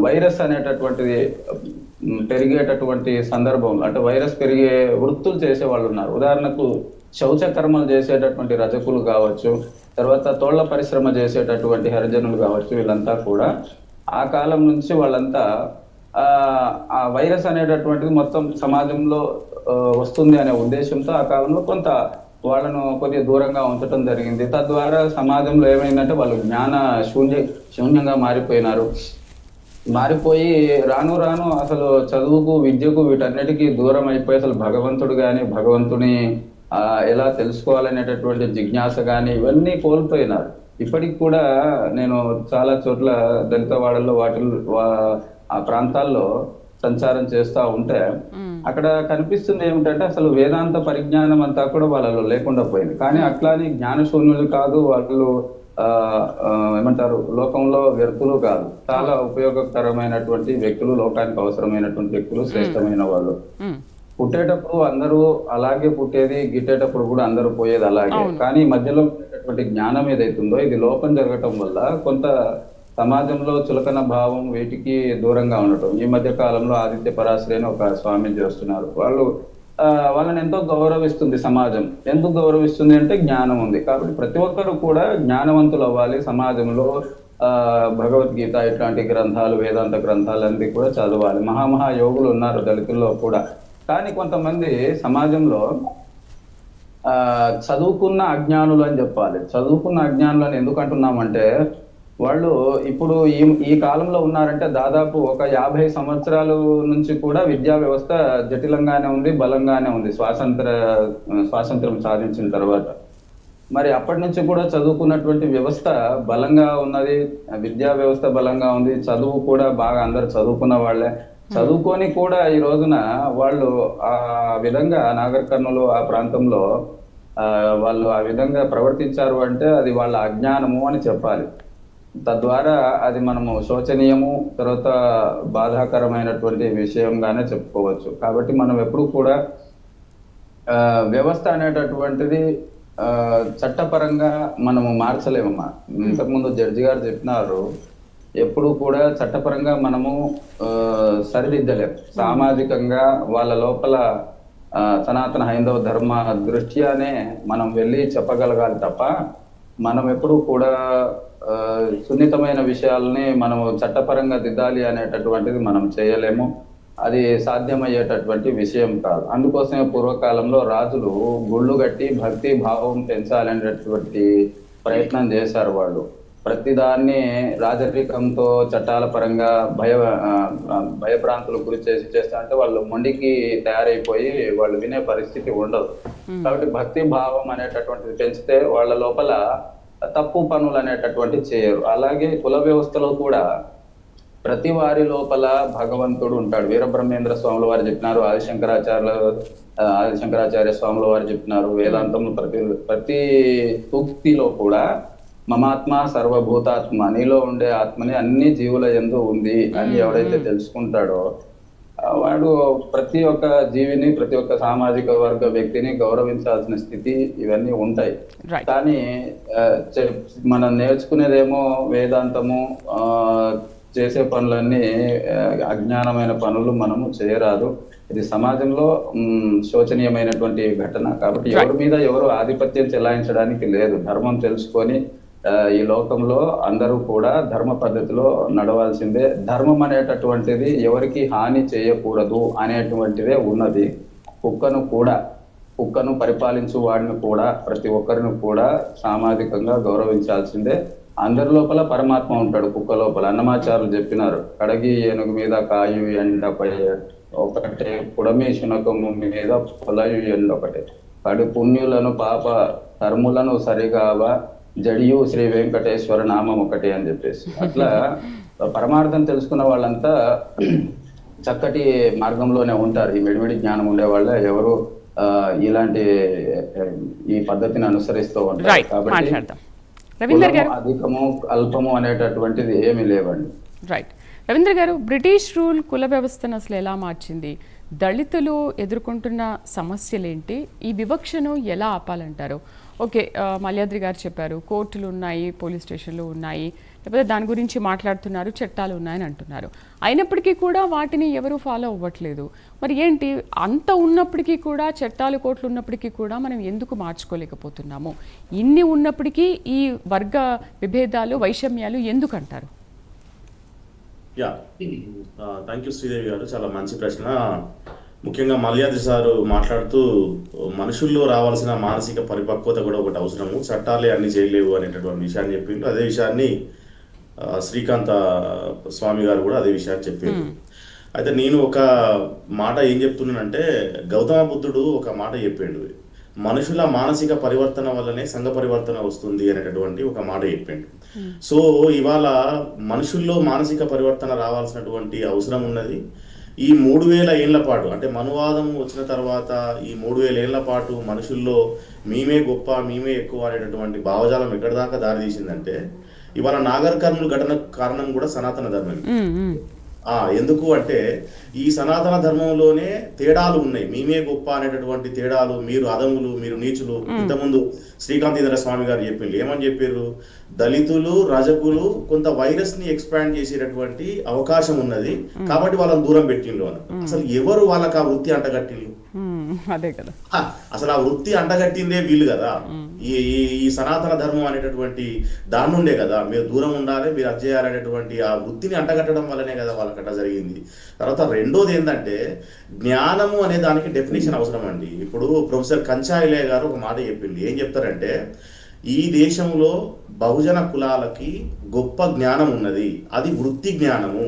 వైరస్ అనేటటువంటిది పెరిగేటటువంటి సందర్భంలో, అంటే వైరస్ పెరిగే వృత్తులు చేసే వాళ్ళు ఉన్నారు. ఉదాహరణకు శౌచ కర్మలు చేసేటటువంటి రజకులు కావచ్చు, తర్వాత తోళ్ల పరిశ్రమ చేసేటటువంటి హరిజనులు కావచ్చు, వీళ్ళంతా కూడా ఆ కాలం నుంచి వాళ్ళంతా ఆ వైరస్ అనేటటువంటిది మొత్తం సమాజంలో వస్తుంది అనే ఉద్దేశంతో ఆ కాలంలో కొంత వాళ్ళను కొద్దిగా దూరంగా ఉంచడం జరిగింది. తద్వారా సమాజంలో ఏమైందంటే వాళ్ళు జ్ఞాన శూన్యంగా మారిపోయి రాను రాను అసలు చదువుకు, విద్యకు, వీటన్నిటికీ దూరం అయిపోయి అసలు భగవంతుడు కానీ, భగవంతుని ఎలా తెలుసుకోవాలనేటటువంటి జిజ్ఞాస కానీ ఇవన్నీ కోల్పోయినారు. ఇప్పటికి కూడా నేను చాలా చోట్ల దళితవాడల్లో ఆ ప్రాంతాల్లో సంచారం చేస్తూ ఉంటే అక్కడ కనిపిస్తుంది ఏమిటంటే అసలు వేదాంత పరిజ్ఞానం అంతా కూడా వాళ్ళలో లేకుండా పోయింది. కానీ అట్లాని జ్ఞానశూన్యులు కాదు, వాళ్ళు ఏమంటారు లోకంలో వ్యర్థులు కాదు, చాలా ఉపయోగకరమైనటువంటి వ్యక్తులు, లోకానికి అవసరమైనటువంటి వ్యక్తులు, శ్రేష్టమైన వాళ్ళు. పుట్టేటప్పుడు అందరూ అలాగే పుట్టేది, గిట్టేటప్పుడు కూడా అందరూ పోయేది అలాగే. కానీ మధ్యలో ఉండేటటువంటి జ్ఞానం ఏదైతుందో ఇది లోపం జరగటం వల్ల కొంత సమాజంలో చులకన భావం, వీటికి దూరంగా ఉండటం. ఈ మధ్య కాలంలో ఆదిత్య పరాశరి అని ఒక స్వామీజీ వస్తున్నారు. వాళ్ళని ఎంతో గౌరవిస్తుంది సమాజం. ఎందుకు గౌరవిస్తుంది అంటే జ్ఞానం ఉంది కాబట్టి. ప్రతి ఒక్కరు కూడా జ్ఞానవంతులు అవ్వాలి సమాజంలో. భగవద్గీత ఇట్లాంటి గ్రంథాలు, వేదాంత గ్రంథాలు అన్ని కూడా చదవాలి. మహామహా యోగులు ఉన్నారు దళితుల్లో కూడా. కానీ కొంతమంది సమాజంలో చదువుకున్న అజ్ఞానులు అని చెప్పాలి. చదువుకున్న అజ్ఞానులు అని ఎందుకు అంటున్నామంటే వాళ్ళు ఇప్పుడు ఈ కాలంలో ఉన్నారంటే దాదాపు ఒక 50 సంవత్సరాల నుంచి కూడా విద్యా వ్యవస్థ జటిలంగానే ఉంది, బలంగానే ఉంది స్వాతంత్రం సాధించిన తర్వాత. మరి అప్పటి నుంచి కూడా చదువుకున్నటువంటి వ్యవస్థ బలంగా ఉన్నది, విద్యా వ్యవస్థ బలంగా ఉంది, చదువు కూడా బాగా అందరు చదువుకున్న వాళ్ళే. చదువుకొని కూడా ఈ రోజున వాళ్ళు ఆ విధంగా నాగర్ కర్నూలు ఆ ప్రాంతంలో వాళ్ళు ఆ విధంగా ప్రవర్తించారు అంటే అది వాళ్ళ అజ్ఞానము అని చెప్పాలి. తద్వారా అది మనము శోచనీయము, తర్వాత బాధాకరమైనటువంటి విషయంగానే చెప్పుకోవచ్చు. కాబట్టి మనం ఎప్పుడు కూడా వ్యవస్థ అనేటటువంటిది చట్టపరంగా మనము మార్చలేమమ్మా. ఇంతకుముందు జడ్జి గారు చెప్పినారు, ఎప్పుడు కూడా చట్టపరంగా మనము సరిదిద్దలేము. సామాజికంగా వాళ్ళ లోపల సనాతన హైందవ ధర్మ దృష్ట్యానే మనం వెళ్ళి చెప్పగలగాలి తప్ప మనం ఎప్పుడు కూడా సున్నితమైన విషయాలని మనము చట్టపరంగా దిద్దాలి అనేటటువంటిది మనం చేయలేము. అది సాధ్యమయ్యేటటువంటి విషయం కాదు. అందుకోసమే పూర్వకాలంలో రాజులు గుళ్ళు కట్టి భక్తి భావం పెంచాలనేటటువంటి ప్రయత్నం చేశారు వాళ్ళు. ప్రతిదాన్ని రాజరికంతో చట్టాల పరంగా భయభ్రాంతులకు గురి చేస్తా అంటే వాళ్ళు మొండికి తయారైపోయి వాళ్ళు వినే పరిస్థితి ఉండదు. కాబట్టి భక్తి భావం అనేటటువంటిది పెంచితే వాళ్ళ లోపల తప్పు పనులు అనేటటువంటివి చేయరు. అలాగే కుల వ్యవస్థలో కూడా ప్రతి వారి లోపల భగవంతుడు ఉంటాడు. వీరబ్రహ్మేంద్ర స్వాముల వారు చెప్పినారు, ఆదిశంకరాచార్య స్వాముల వారు చెప్పినారు. వేదాంతంలో ప్రతి సూక్తిలో కూడా మమాత్మ సర్వభూతాత్మ, నీలో ఉండే ఆత్మని అన్ని జీవుల యందు ఉంది అని ఎవడైతే తెలుసుకుంటాడో వాడు ప్రతి ఒక్క జీవిని, ప్రతి ఒక్క సామాజిక వర్గ వ్యక్తిని గౌరవించాల్సిన స్థితి ఇవన్నీ ఉంటాయి. కానీ మనం నేర్చుకునేదేమో వేదాంతము, చేసే పనులన్నీ అజ్ఞానమైన పనులు మనము చేయరాదు. ఇది సమాజంలో శోచనీయమైనటువంటి ఘటన. కాబట్టి ఎవరి మీద ఎవరు ఆధిపత్యం చెలాయించడానికి లేదు. ధర్మం తెలుసుకొని ఈ లోకంలో అందరూ కూడా ధర్మ పద్ధతిలో నడవాల్సిందే. ధర్మం అనేటటువంటిది ఎవరికి హాని చేయకూడదు అనేటువంటిదే ఉన్నది. కుక్కను పరిపాలించు వాడిని కూడా, ప్రతి ఒక్కరిని కూడా సామాజికంగా గౌరవించాల్సిందే. అందరి లోపల పరమాత్మ ఉంటాడు. కుక్క లోపల అన్నమాచారులు చెప్పినారు, కడగి ఏనుగు మీద కాయు ఎండపై ఒకటే, పుడమి శునకము మీద పొలయు ఎండొకటే, కడు పుణ్యులను పాప కర్ములను సరిగావా, జడియు శ్రీ వెంకటేశ్వర నామం ఒకటి అని చెప్పేసి. అట్లా పరమార్థం తెలుసుకున్న వాళ్ళంతా చక్కటి మార్గంలోనే ఉంటారు. ఈ మిడిమిడి జ్ఞానం ఉండే వాళ్ళ ఎవరు ఇలాంటి ఈ పద్ధతిని అనుసరిస్తూ ఉంటారు. కాబట్టి అధికము అల్పము అనేటటువంటిది ఏమీ లేవండి. రైట్ రవీంద్ర గారు, బ్రిటిష్ రూల్ కుల వ్యవస్థను అసలు ఎలా మార్చింది? దళితులు ఎదుర్కొంటున్న సమస్యలేంటి? ఈ వివక్షను ఎలా ఆపాలంటారు? ఓకే, మల్యాద్రి గారు చెప్పారు కోర్టులు ఉన్నాయి, పోలీస్ స్టేషన్లు ఉన్నాయి, లేకపోతే దాని గురించి మాట్లాడుతున్నారు, చట్టాలు ఉన్నాయని అంటున్నారు. అయినప్పటికీ కూడా వాటిని ఎవరు ఫాలో అవ్వట్లేదు. మరి ఏంటి, అంత ఉన్నప్పటికీ కూడా, చట్టాలు కోర్టులు ఉన్నప్పటికీ కూడా మనం ఎందుకు మార్చుకోలేకపోతున్నాము? ఇన్ని ఉన్నప్పటికీ ఈ వర్గ విభేదాలు, వైషమ్యాలు ఎందుకు అంటారు? థ్యాంక్ యూ శ్రీదేవి గారు, చాలా మంచి ప్రశ్న. ముఖ్యంగా మల్యాద్రి సారు మాట్లాడుతూ మనుషుల్లో రావాల్సిన మానసిక పరిపక్వత కూడా ఒకటి అవసరము, చట్టాలే అన్ని చేయలేవు అనేటటువంటి విషయాన్ని చెప్పిండు. అదే విషయాన్ని శ్రీకాంత స్వామి గారు కూడా అదే విషయాన్ని చెప్పారు. అయితే నేను ఒక మాట ఏం చెప్తున్నానంటే, గౌతమ బుద్ధుడు ఒక మాట చెప్పాడు, మనుషుల మానసిక పరివర్తన వల్లనే సంఘ పరివర్తన వస్తుంది అనేటటువంటి ఒక మాట చెప్పిండు. సో ఇవాళ మనుషుల్లో మానసిక పరివర్తన రావాల్సినటువంటి అవసరం ఉన్నది. ఈ 3000 ఏళ్ల పాటు, అంటే మనువాదం వచ్చిన తర్వాత ఈ 3000 ఏళ్ల పాటు మనుషుల్లో మేమే గొప్ప, మేమే ఎక్కువ అనేటటువంటి భావజాలం ఎక్కడి దాకా దారితీసిందంటే, ఇవాళ నాగర్ కర్నూలు ఘటన కారణం కూడా సనాతన ధర్మం. ఎందుకు అంటే ఈ సనాతన ధర్మంలోనే తేడాలు ఉన్నాయి. మేమే గొప్ప అనేటటువంటి తేడాలు, మీరు అదములు, మీరు నీచులు. ఇంతకుముందు శ్రీకాంతేంద్ర స్వామి గారు చెప్పిండ్రు, ఏమని చెప్పారు, దళితులు, రజకులు కొంత వైరస్ ని ఎక్స్పాండ్ చేసేటటువంటి అవకాశం ఉన్నది కాబట్టి వాళ్ళని దూరం పెట్టిండ్రు అని. అసలు ఎవరు వాళ్ళకి ఆ వృత్తి అంటగట్టిండ్రు? అదే కదా, అసలు ఆ వృత్తి అంటగట్టిందే వీళ్ళు కదా. ఈ సనాతన ధర్మం అనేటటువంటి దాని నుండే కదా మీరు దూరం ఉండాలి, మీరు అది చేయాలనేటువంటి ఆ వృత్తిని అంటగట్టడం వల్లనే కదా వాళ్ళకట్ట జరిగింది. తర్వాత రెండోది ఏంటంటే, జ్ఞానము అనే దానికి డెఫినేషన్ అవసరం అండి. ఇప్పుడు ప్రొఫెసర్ కంచాయిలే గారు ఒక మాట చెప్పింది, ఏం చెప్తారంటే, ఈ దేశంలో బహుజన కులాలకి గొప్ప జ్ఞానం ఉన్నది, అది వృత్తి జ్ఞానము.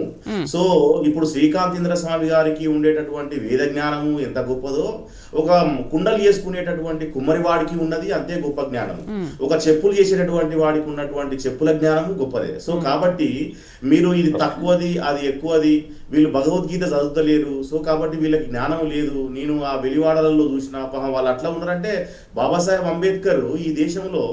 సో ఇప్పుడు శ్రీకాంతేంద్ర స్వామి గారికి ఉండేటటువంటి వేద జ్ఞానము ఎంత గొప్పదో, ఒక కుండలు చేసుకునేటటువంటి కుమ్మరివాడికి ఉన్నది అంతే గొప్ప జ్ఞానము. ఒక చెప్పులు చేసేటటువంటి వాడికి ఉన్నటువంటి చెప్పుల జ్ఞానము గొప్పదే. సో కాబట్టి మీరు ఇది తక్కువది, అది ఎక్కువది, వీళ్ళు భగవద్గీత చదువుతలేరు, సో కాబట్టి వీళ్ళకి జ్ఞానం లేదు. నేను ఆ వెలివాడలలో చూసిన వాళ్ళు అట్లా ఉన్నారంటే, బాబాసాహెబ్ అంబేద్కర్ ఈ దేశంలో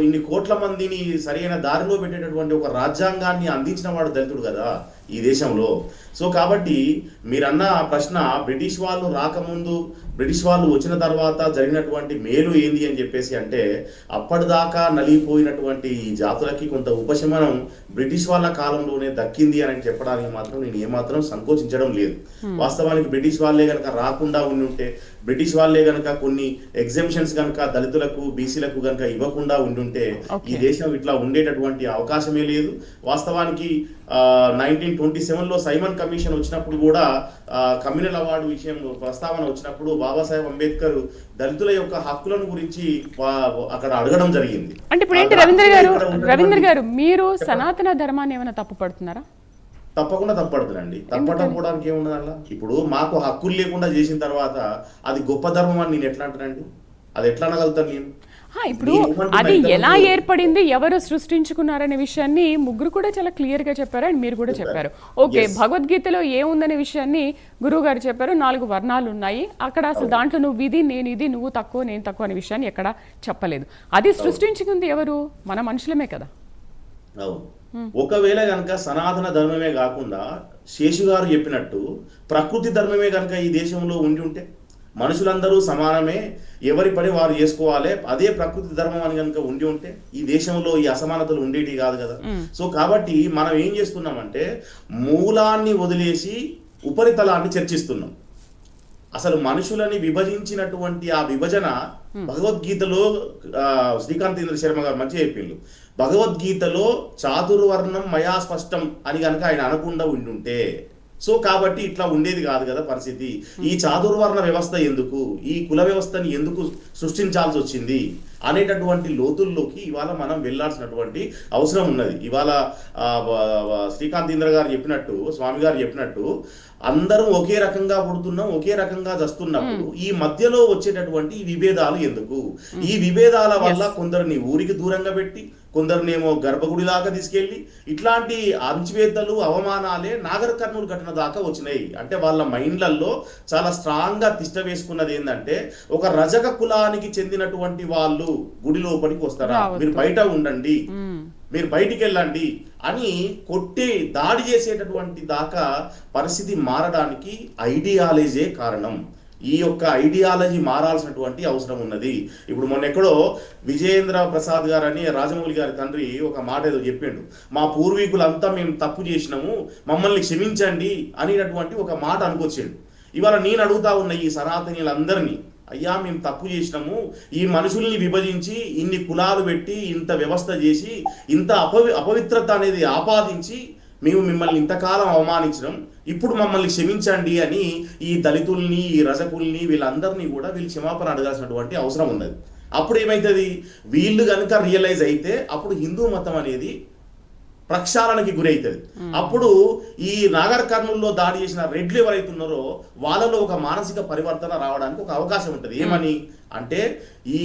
ఇన్ని కోట్ల మందిని సరైన దారిలో పెట్టేటటువంటి ఒక రాజ్యాంగాన్ని అందించిన వాడు దళితుడు కదా ఈ దేశంలో. సో కాబట్టి మీరన్న ప్రశ్న, బ్రిటిష్ వాళ్ళు రాకముందు, బ్రిటిష్ వాళ్ళు వచ్చిన తర్వాత జరిగినటువంటి మేలు ఏంది అని చెప్పేసి అంటే, అప్పటిదాకా నలిగిపోయినటువంటి ఈ జాతులకి కొంత ఉపశమనం బ్రిటిష్ వాళ్ళ కాలంలోనే దక్కింది అని చెప్పడానికి మాత్రం నేను ఏమాత్రం సంకోచించడం లేదు. వాస్తవానికి బ్రిటిష్ వాళ్ళే కనుక రాకుండా ఉండి ఉంటే, బ్రిటిష్ వాళ్ళే కనుక కొన్ని ఎగ్జెంప్షన్స్ కనుక దళితులకు, బీసీలకు కనుక ఇవ్వకుండా ఉండుంటే ఈ దేశం ఇట్లా ఉండేటటువంటి అవకాశమే లేదు. వాస్తవానికి 1920 1927లో సైమన్ కమిషన్ వచ్చినప్పుడు కూడా కమ్యూనల్ అవార్డు విషయం ప్రస్తావన వచ్చినప్పుడు బాబాసాహెబ్ అంబేద్కర్ దళితుల యొక్క హక్కులను గురించి అక్కడ అడగడం జరిగింది. అంటే ఇప్పుడు ఏంటి రవీంద్ర గారు మీరు సనాతన ధర్మాన్ని ఏమైనా తప్పు పడుతున్నారా? తప్పకుండా తప్పడుతుందండి. తప్పకపోవడానికి ఏమున్నది అలా? ఇప్పుడు మాకు హక్కులు లేకుండా చేసిన తర్వాత అది గొప్ప ధర్మం అని నేను ఎట్లా అంటానండి? అది ఎట్లా అనగలుగుతాను నేను? ఇప్పుడు అది ఎలా ఏర్పడింది, ఎవరు సృష్టించుకున్నారనే విషయాన్ని ముగ్గురు కూడా చాలా క్లియర్ గా చెప్పారు అండ్ మీరు కూడా చెప్పారు. ఓకే, భగవద్గీతలో ఏముందనే విషయాన్ని గురువు గారు చెప్పారు. 4 వర్ణాలు ఉన్నాయి అక్కడ, అసలు దాంట్లో నువ్వు ఇది నేను ఇది, నువ్వు తక్కువ నేను తక్కువ అనే విషయాన్ని ఎక్కడ చెప్పలేదు. అది సృష్టించుకుంది ఎవరు? మన మనుషులమే కదా. అవును. ఒకవేళ కనుక సనాతన ధర్మమే కాకుండా శేషు గారు చెప్పినట్టు ప్రకృతి ధర్మమే కనుక ఈ దేశంలో ఉండి ఉంటే, మనుషులందరూ సమానమే, ఎవరి పని వారు చేసుకోవాలి, అదే ప్రకృతి ధర్మం అని కనుక ఉండి ఉంటే ఈ దేశంలో ఈ అసమానతలు ఉండేటి కాదు కదా. సో కాబట్టి మనం ఏం చేస్తున్నామంటే మూలాన్ని వదిలేసి ఉపరితలాన్ని చర్చిస్తున్నాం. అసలు మనుషులని విభజించినటువంటి ఆ విభజన భగవద్గీతలో శ్రీకాంతేంద్ర శర్మ గారు మంచిగా చెప్పిండు. భగవద్గీతలో చాతుర్వర్ణం మయా స్పష్టం అని కనుక ఆయన అనకుండా ఉండుంటే, సో కాబట్టి ఇట్లా ఉండేది కాదు కదా పరిస్థితి. ఈ చాతుర్వర్ణ వ్యవస్థ ఎందుకు, ఈ కుల వ్యవస్థని ఎందుకు సృష్టించాల్సి వచ్చింది అనేటటువంటి లోతుల్లోకి ఇవాళ మనం వెళ్లాల్సినటువంటి అవసరం ఉన్నది. ఇవాళ శ్రీకాంతేంద్ర గారు చెప్పినట్టు, స్వామి గారు చెప్పినట్టు, అందరం ఒకే రకంగా పుడుతున్నాం, ఒకే రకంగా చస్తున్నప్పుడు ఈ మధ్యలో వచ్చేటటువంటి విభేదాలు ఎందుకు? ఈ విభేదాల వల్ల కొందరిని ఊరికి దూరంగా పెట్టి, కొందరినేమో గర్భగుడిలాగా తీసుకెళ్లి ఇట్లాంటి అణచివేతలు, అవమానాలే నాగర్ కర్నూలు ఘటన దాకా వచ్చినాయి. అంటే వాళ్ళ మైండ్లలో చాలా స్ట్రాంగ్ గా తిష్ట వేసుకున్నది ఏంటంటే, ఒక రజక కులానికి చెందినటువంటి వాళ్ళు గుడి లోపలికి వస్తారా, మీరు బయట ఉండండి, మీరు బయటికి వెళ్ళండి అని కొట్టి దాడి చేసేటటువంటి దాకా పరిస్థితి మారడానికి ఐడియాలజీ కారణం. ఈ యొక్క ఐడియాలజీ మారాల్సినటువంటి అవసరం ఉన్నది. ఇప్పుడు మొన్న ఎక్కడో విజయేంద్ర ప్రసాద్ గారు అని రాజమౌళి గారి తండ్రి ఒక మాట ఏదో చెప్పిండు, మా పూర్వీకులంతా మేము తప్పు చేసినాము, మమ్మల్ని క్షమించండి అనేటటువంటి ఒక మాట అనుకొచ్చిండు. ఇవాళ నేను అడుగుతా ఉన్న ఈ సనాతనీయులందరినీ, అయ్యా మేము తప్పు చేసినాము, ఈ మనుషుల్ని విభజించి ఇన్ని కులాలు పెట్టి ఇంత వ్యవస్థ చేసి ఇంత అపవిత్రత అనేది ఆపాదించి మేము మిమ్మల్ని ఇంతకాలం అవమానించడం, ఇప్పుడు మమ్మల్ని క్షమించండి అని ఈ దళితుల్ని, ఈ రజకుల్ని, వీళ్ళందరినీ కూడా వీళ్ళు క్షమాపణ అడగాల్సినటువంటి అవసరం ఉన్నది. అప్పుడు ఏమైతుంది, వీళ్ళు కనుక రియలైజ్ అయితే అప్పుడు హిందూ మతం అనేది ప్రక్షాళనకి గురవుతుంది. అప్పుడు ఈ నాగర్ కర్నూల్లో దాడి చేసిన రెడ్లు ఎవరైతే ఉన్నారో వాళ్ళలో ఒక మానసిక పరివర్తన రావడానికి ఒక అవకాశం ఉంటుంది. ఏమని అంటే, ఈ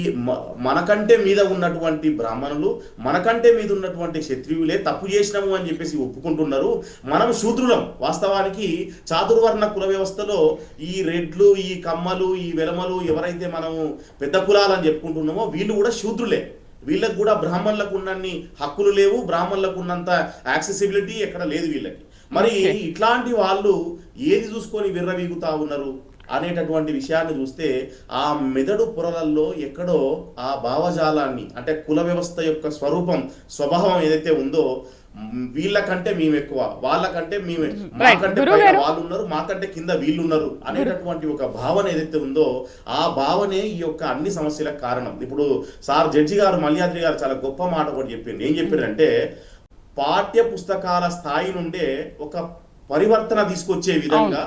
మనకంటే మీద ఉన్నటువంటి బ్రాహ్మణులు, మనకంటే మీద ఉన్నటువంటి క్షత్రియులే తప్పు చేసినాము అని చెప్పేసి ఒప్పుకుంటున్నారు, మనం శూద్రులం. వాస్తవానికి చాతుర్వర్ణ కుల వ్యవస్థలో ఈ రెడ్లు, ఈ కమ్మలు, ఈ వెలమలు ఎవరైతే మనము పెద్ద కులాలని చెప్పుకుంటున్నామో వీళ్ళు కూడా శూద్రులే. వీళ్ళకి కూడా బ్రాహ్మణులకు ఉన్నన్ని హక్కులు లేవు, బ్రాహ్మణులకు ఉన్నంత యాక్సెసిబిలిటీ ఎక్కడ లేదు వీళ్ళకి. మరి ఇట్లాంటి వాళ్ళు ఏది చూసుకొని విర్రవీగుతా ఉన్నారు అనేటటువంటి విషయాన్ని చూస్తే, ఆ మెదడు పొరలలో ఎక్కడో ఆ భావజాలాన్ని, అంటే కుల వ్యవస్థ యొక్క స్వభావం ఏదైతే ఉందో, వీళ్ళకంటే మేము ఎక్కువ, వాళ్ళకంటే మేము, మాకంటే వాళ్ళు ఉన్నారు, మాకంటే కింద వీళ్ళు ఉన్నారు అనేటటువంటి ఒక భావన ఏదైతే ఉందో, ఆ భావనే ఈ యొక్క అన్ని సమస్యలకు కారణం. ఇప్పుడు సార్ జడ్జి గారు, మల్యాద్రి గారు చాలా గొప్ప మాట ఒకటి చెప్పింది. ఏం చెప్పారంటే, పాఠ్య పుస్తకాల స్థాయి నుండే ఒక పరివర్తన తీసుకొచ్చే విధంగా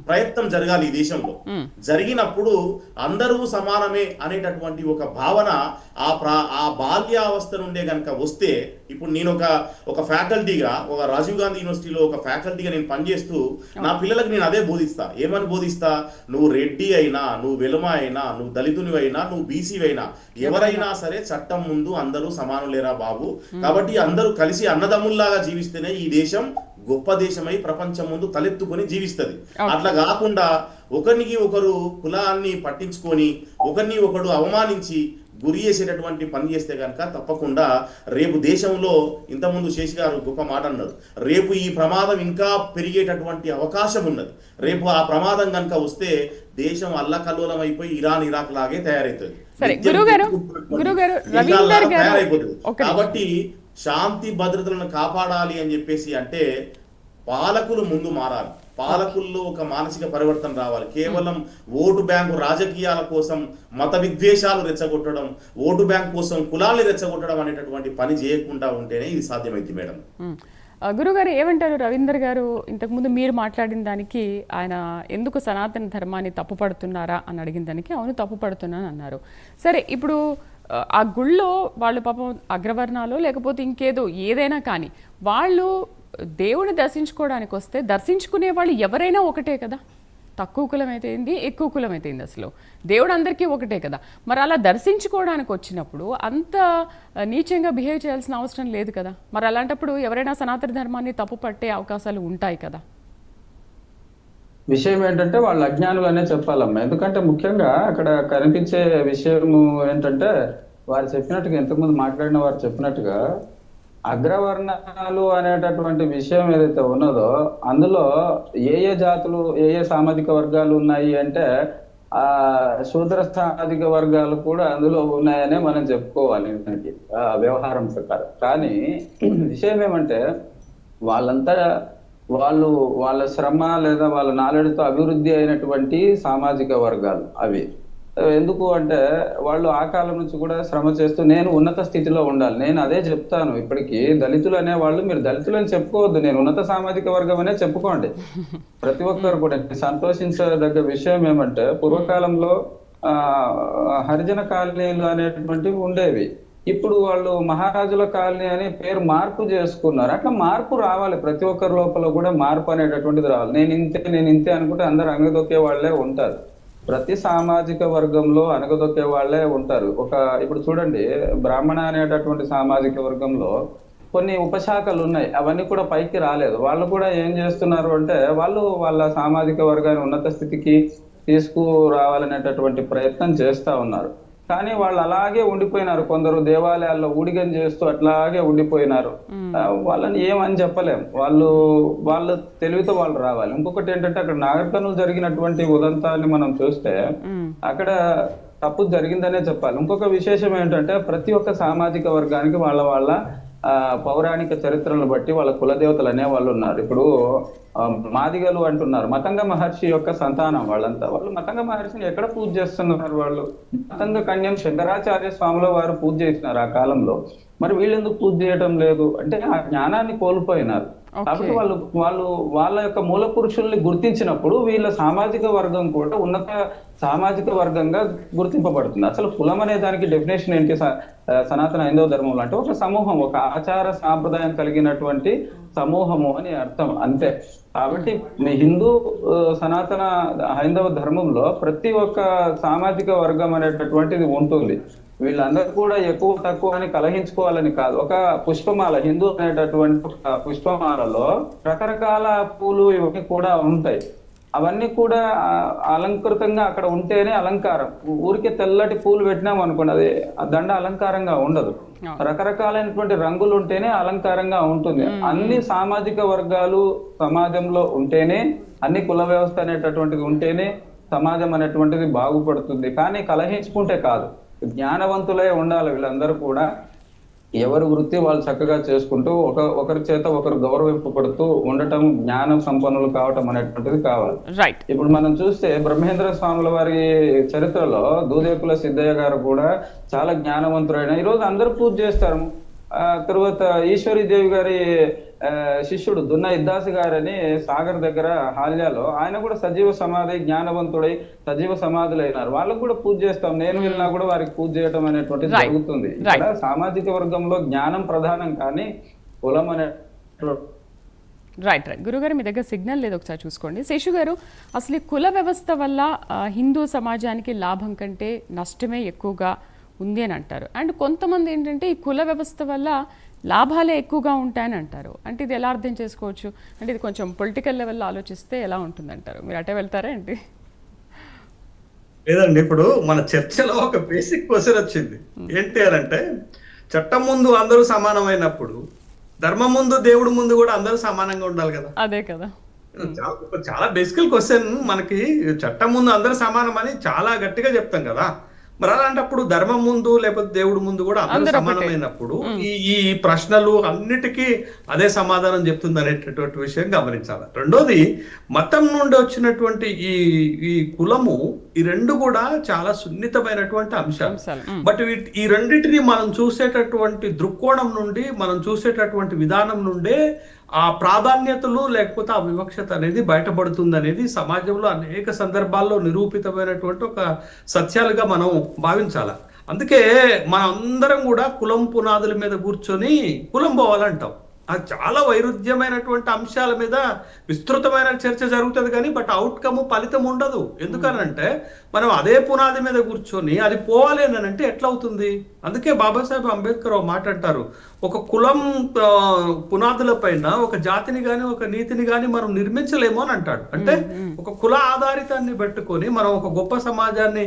ప్రయత్నం జరగాలి ఈ దేశంలో. జరిగినప్పుడు అందరూ సమానమే అనేటటువంటి ఒక భావన ఆ బాల్యావస్థ నుండే గనక వస్తే, ఇప్పుడు నేను ఒక ఫ్యాకల్టీగా, ఒక రాజీవ్ గాంధీ యూనివర్సిటీలో ఒక ఫ్యాకల్టీగా నేను పనిచేస్తూ నా పిల్లలకు నేను అదే బోధిస్తా. ఏమని బోధిస్తా? నువ్వు రెడ్డి అయినా, నువ్వు వెలుమ అయినా, నువ్వు దళితుని అయినా, నువ్వు బీసీ అయినా, ఎవరైనా సరే చట్టం ముందు అందరూ సమానులేరా బాబు. కాబట్టి అందరూ కలిసి అన్నదమ్ముల్లాగా జీవిస్తేనే ఈ దేశం గొప్ప దేశమై ప్రపంచం ముందు తలెత్తుకొని జీవిస్తుంది. అట్లా కాకుండా ఒకరికి ఒకరు కులాన్ని పట్టించుకొని ఒకరిని ఒకడు అవమానించి గురి చేసేటటువంటి పని చేస్తే కనుక తప్పకుండా రేపు దేశంలో, ఇంతకుముందు శేషి గారు గొప్ప మాట అన్నారు, రేపు ఈ ప్రమాదం ఇంకా పెరిగేటటువంటి అవకాశం ఉన్నది. రేపు ఆ ప్రమాదం కనుక వస్తే దేశం అల్లకల్లోలం అయిపోయి ఇరాన్, ఇరాక్ లాగే తయారైపోతుంది. కాబట్టి శాంతి భద్రతలను కాపాడాలి అని చెప్పేసి అంటే పాలకులు ముందు మారాలి. పాలకుల్లో ఒక మానసిక పరివర్తన రావాలి. కేవలం ఓటు బ్యాంకు రాజకీయాల కోసం మత విద్వేషాలు రెచ్చగొట్టడం, ఓటు బ్యాంక్ కోసం కులాన్ని రెచ్చగొట్టడం అనేటటువంటి పని చేయకుండా ఉంటేనే ఇది సాధ్యమైంది మేడం. గురుగారు ఏమంటారు? రవీందర్ గారు ఇంతకుముందు మీరు మాట్లాడిన దానికి ఆయన ఎందుకు సనాతన ధర్మాన్ని తప్పుపడుతున్నారా అని అడిగిన దానికి అవును తప్పుపడుతున్నాను అన్నారు. సరే, ఇప్పుడు ఆ గుళ్ళో వాళ్ళు పాపం అగ్రవర్ణాలు లేకపోతే ఇంకేదో ఏదైనా కానీ వాళ్ళు దేవుని దర్శించుకోవడానికి వస్తే దర్శించుకునే వాళ్ళు ఎవరైనా ఒకటే కదా, తక్కువ కులం అయితే ఏంది, ఎక్కువ కులం అయితే ఏంది, అసలు దేవుడు అందరికీ ఒకటే కదా. మరి అలా దర్శించుకోవడానికి వచ్చినప్పుడు అంత నీచంగా బిహేవ్ చేయాల్సిన అవసరం లేదు కదా. మరి అలాంటప్పుడు ఎవరైనా సనాతన ధర్మాన్ని తప్పు పట్టే అవకాశాలు ఉంటాయి కదా. విషయం ఏంటంటే వాళ్ళు అజ్ఞానులనే చెప్పాలమ్మా. ఎందుకంటే ముఖ్యంగా అక్కడ కనిపించే విషయం ఏంటంటే వారు చెప్పినట్టుగా, ఇంతకుముందు మాట్లాడిన వారు చెప్పినట్టుగా అగ్రవర్ణాలు అనేటటువంటి విషయం ఏదైతే ఉన్నదో అందులో ఏ ఏ జాతులు, ఏ ఏ సామాజిక వర్గాలు ఉన్నాయి అంటే ఆ శూద్ర సామాజిక వర్గాలు కూడా అందులో ఉన్నాయనే మనం చెప్పుకోవాలి వ్యవహారం ప్రకారం. కానీ విషయం ఏమంటే వాళ్ళంతా వాళ్ళ శ్రమ లేదా వాళ్ళ నాలెడ్జ్తో అభివృద్ధి అయినటువంటి సామాజిక వర్గాలు అవి. ఎందుకు అంటే వాళ్ళు ఆ కాలం నుంచి కూడా శ్రమ చేస్తూ నేను ఉన్నత స్థితిలో ఉండాలి. నేను అదే చెప్తాను ఇప్పటికీ. దళితులు అనే వాళ్ళు మీరు దళితులు అని చెప్పుకోవద్దు, నేను ఉన్నత సామాజిక వర్గం అనే చెప్పుకోండి. ప్రతి ఒక్కరు కూడా సంతోషించదగ్గ విషయం ఏమంటే పూర్వకాలంలో హరిజన కాలనీలు అనేటువంటివి ఉండేవి. ఇప్పుడు వాళ్ళు మహారాజుల కాలనీ అని పేరు మార్పు చేసుకున్నారు. అట్లా మార్పు రావాలి, ప్రతి ఒక్కరి లోపల కూడా మార్పు అనేటటువంటిది రావాలి. నేను ఇంతే అనుకుంటే అందరు అణగదొక్కే వాళ్ళే ఉంటారు. ప్రతి సామాజిక వర్గంలో అణగదొక్కే వాళ్ళే ఉంటారు. ఇప్పుడు చూడండి, బ్రాహ్మణ అనేటటువంటి సామాజిక వర్గంలో కొన్ని ఉపశాఖలు ఉన్నాయి, అవన్నీ కూడా పైకి రాలేదు. వాళ్ళు కూడా ఏం చేస్తున్నారు అంటే వాళ్ళు వాళ్ళ సామాజిక వర్గాన్ని ఉన్నత స్థితికి తీసుకురావాలనేటటువంటి ప్రయత్నం చేస్తా ఉన్నారు. కానీ వాళ్ళు అలాగే ఉండిపోయినారు. కొందరు దేవాలయాల్లో ఊడిగం చేస్తూ అట్లాగే ఉండిపోయినారు. వాళ్ళని ఏమని చెప్పలేం. వాళ్ళ తెలివితో వాళ్ళు రావాలి. ఇంకొకటి ఏంటంటే అక్కడ నాగరికతలు జరిగినటువంటి ఉదంతాన్ని మనం చూస్తే అక్కడ తప్పు జరిగిందనే చెప్పాలి. ఇంకొక విశేషం ఏంటంటే ప్రతి ఒక్క సామాజిక వర్గానికి వాళ్ళ పౌరాణిక చరిత్రలను బట్టి వాళ్ళ కులదేవతలు అనే వాళ్ళు ఉన్నారు. ఇప్పుడు మాదిగలు అంటున్నారు, మతంగ మహర్షి యొక్క సంతానం వాళ్ళంతా. వాళ్ళు మతంగ మహర్షిని ఎక్కడ పూజ చేస్తున్నారు? వాళ్ళు మతంగ కన్యం శంకరాచార్య స్వాముల వారు పూజ చేసినారు ఆ కాలంలో. మరి వీళ్ళు ఎందుకు పూజ చేయడం లేదు అంటే ఆ జ్ఞానాన్ని కోల్పోయినారు. కాబట్టి వాళ్ళ యొక్క మూల పురుషుల్ని గుర్తించినప్పుడు వీళ్ళ సామాజిక వర్గం కూడా ఉన్నత సామాజిక వర్గంగా గుర్తింపబడుతుంది. అసలు కులం అనే దానికి డెఫినేషన్ ఏంటి సనాతన హైందవ ధర్మంలో అంటే ఒక సమూహం, ఒక ఆచార సాంప్రదాయం కలిగినటువంటి సమూహము అని అర్థం, అంతే. కాబట్టి మీ హిందూ సనాతన హైందవ ధర్మంలో ప్రతి ఒక్క సామాజిక వర్గం అనేటటువంటిది ఉంటుంది. వీళ్ళందరూ కూడా ఎక్కువ తక్కువ అని కలహించుకోవాలని కాదు. ఒక పుష్పమాల, హిందూ అనేటటువంటి పుష్పమాలలో రకరకాల పూలు ఇవన్నీ కూడా ఉంటాయి. అవన్నీ కూడా అలంకృతంగా అక్కడ ఉంటేనే అలంకారం. ఊరికే తెల్లటి పూలు పెట్టినాం అనుకోండి, అది దండ అలంకారంగా ఉండదు. రకరకాలైనటువంటి రంగులు ఉంటేనే అలంకారంగా ఉంటుంది. అన్ని సామాజిక వర్గాలు సమాజంలో ఉంటేనే, అన్ని కుల వ్యవస్థ అనేటటువంటిది ఉంటేనే సమాజం అనేటువంటిది బాగుపడుతుంది. కానీ కలహించుకుంటే కాదు. జ్ఞానవంతులై ఉండాలి వీళ్ళందరూ కూడా. ఎవరి వృత్తి వాళ్ళు చక్కగా చేసుకుంటూ ఒకరి చేత ఒకరు గౌరవింపబడుతూ ఉండటం, జ్ఞానం సంపన్నులు కావటం అనేటువంటిది కావాలి. ఇప్పుడు మనం చూస్తే బ్రహ్మేంద్ర స్వాముల వారి చరిత్రలో దూదేకుల సిద్ధయ్య గారు కూడా చాలా జ్ఞానవంతుడైన. ఈరోజు అందరూ పూజ చేస్తారు. తర్వాత ఈశ్వరీదేవి గారి శిష్యుడు దున్న ఇద్దాసి గారని సాగర్ దగ్గర హాల్యాలో, ఆయన కూడా సజీవ సమాధి, జ్ఞానవంతుడై సజీవ సమాధులు అయినారు. వాళ్ళకు కూడా పూజ చేస్తాం. నేను వెళ్ళినా కూడా వారికి పూజ చేయడం అనేటువంటిది జరుగుతుంది. ఇక్కడ సామాజిక వర్గంలో జ్ఞానం ప్రధానం, కానీ కులం అనే రైట్. గురుగారు మీ దగ్గర సిగ్నల్ లేదు, ఒకసారి చూసుకోండి. శేషు గారు, అసలు ఈ కుల వ్యవస్థ వల్ల హిందూ సమాజానికి లాభం కంటే నష్టమే ఎక్కువగా ఉంది అని అంటారు. అండ్ కొంతమంది ఏంటంటే ఈ కుల వ్యవస్థ వల్ల లాభాలే ఎక్కువగా ఉంటాయని అంటారు. అంటే ఇది ఎలా అర్థం చేసుకోవచ్చు? అంటే ఇది కొంచెం పొలిటికల్ లెవెల్లో ఆలోచిస్తే ఎలా ఉంటుందంటారు? మీరు అటే వెళ్తారా ఏంటి? లేదండి, ఇప్పుడు మన చర్చలో ఒక బేసిక్ క్వశ్చన్ వచ్చింది. ఏంటి అంటే చట్టం ముందు అందరూ సమానమైనప్పుడు ధర్మం ముందు, దేవుడు ముందు కూడా అందరూ సమానంగా ఉండాలి కదా. అదే కదా, చాలా బేసికల్ క్వశ్చన్. మనకి చట్టం ముందు అందరూ సమానం అని చాలా గట్టిగా చెప్తాం కదా. మరి అలాంటప్పుడు ధర్మం ముందు లేకపోతే దేవుడు ముందు కూడా అందరూ సమానమైనప్పుడు ఈ ప్రశ్నలు అన్నిటికీ అదే సమాధానం చెప్తుంది అనేటటువంటి విషయం గమనించాలి. రెండోది, మతం నుండి వచ్చినటువంటి ఈ కులము, ఈ రెండు కూడా చాలా సున్నితమైనటువంటి అంశాలు. బట్ ఈ రెండింటిని మనం చూసేటటువంటి దృక్కోణం నుండి, మనం చూసేటటువంటి విధానం నుండే ఆ ప్రాధాన్యతలు లేకపోతే ఆ వివక్షత అనేది బయటపడుతుంది అనేది సమాజంలో అనేక సందర్భాల్లో నిరూపితమైనటువంటి ఒక సత్యాలుగా మనం భావించాలి. అందుకే మనం అందరం కూడా కులం పునాదుల మీద కూర్చొని కులం పోవాలంటాం. అది చాలా వైరుధ్యమైనటువంటి అంశాల మీద విస్తృతమైన చర్చ జరుగుతుంది కానీ బట్ అవుట్కమ్ ఫలితం ఉండదు. ఎందుకనంటే మనం అదే పునాది మీద కూర్చొని అది పోవాలి అని అంటే ఎట్లా అవుతుంది? అందుకే బాబాసాహెబ్ అంబేద్కర్ ఒక మాట అంటారు, ఒక కులం పునాదుల పైన ఒక జాతిని గాని ఒక నీతిని గాని మనం నిర్మించలేము అని అంటాడు. అంటే ఒక కుల ఆధారితాన్ని పెట్టుకొని మనం ఒక గొప్ప సమాజాన్ని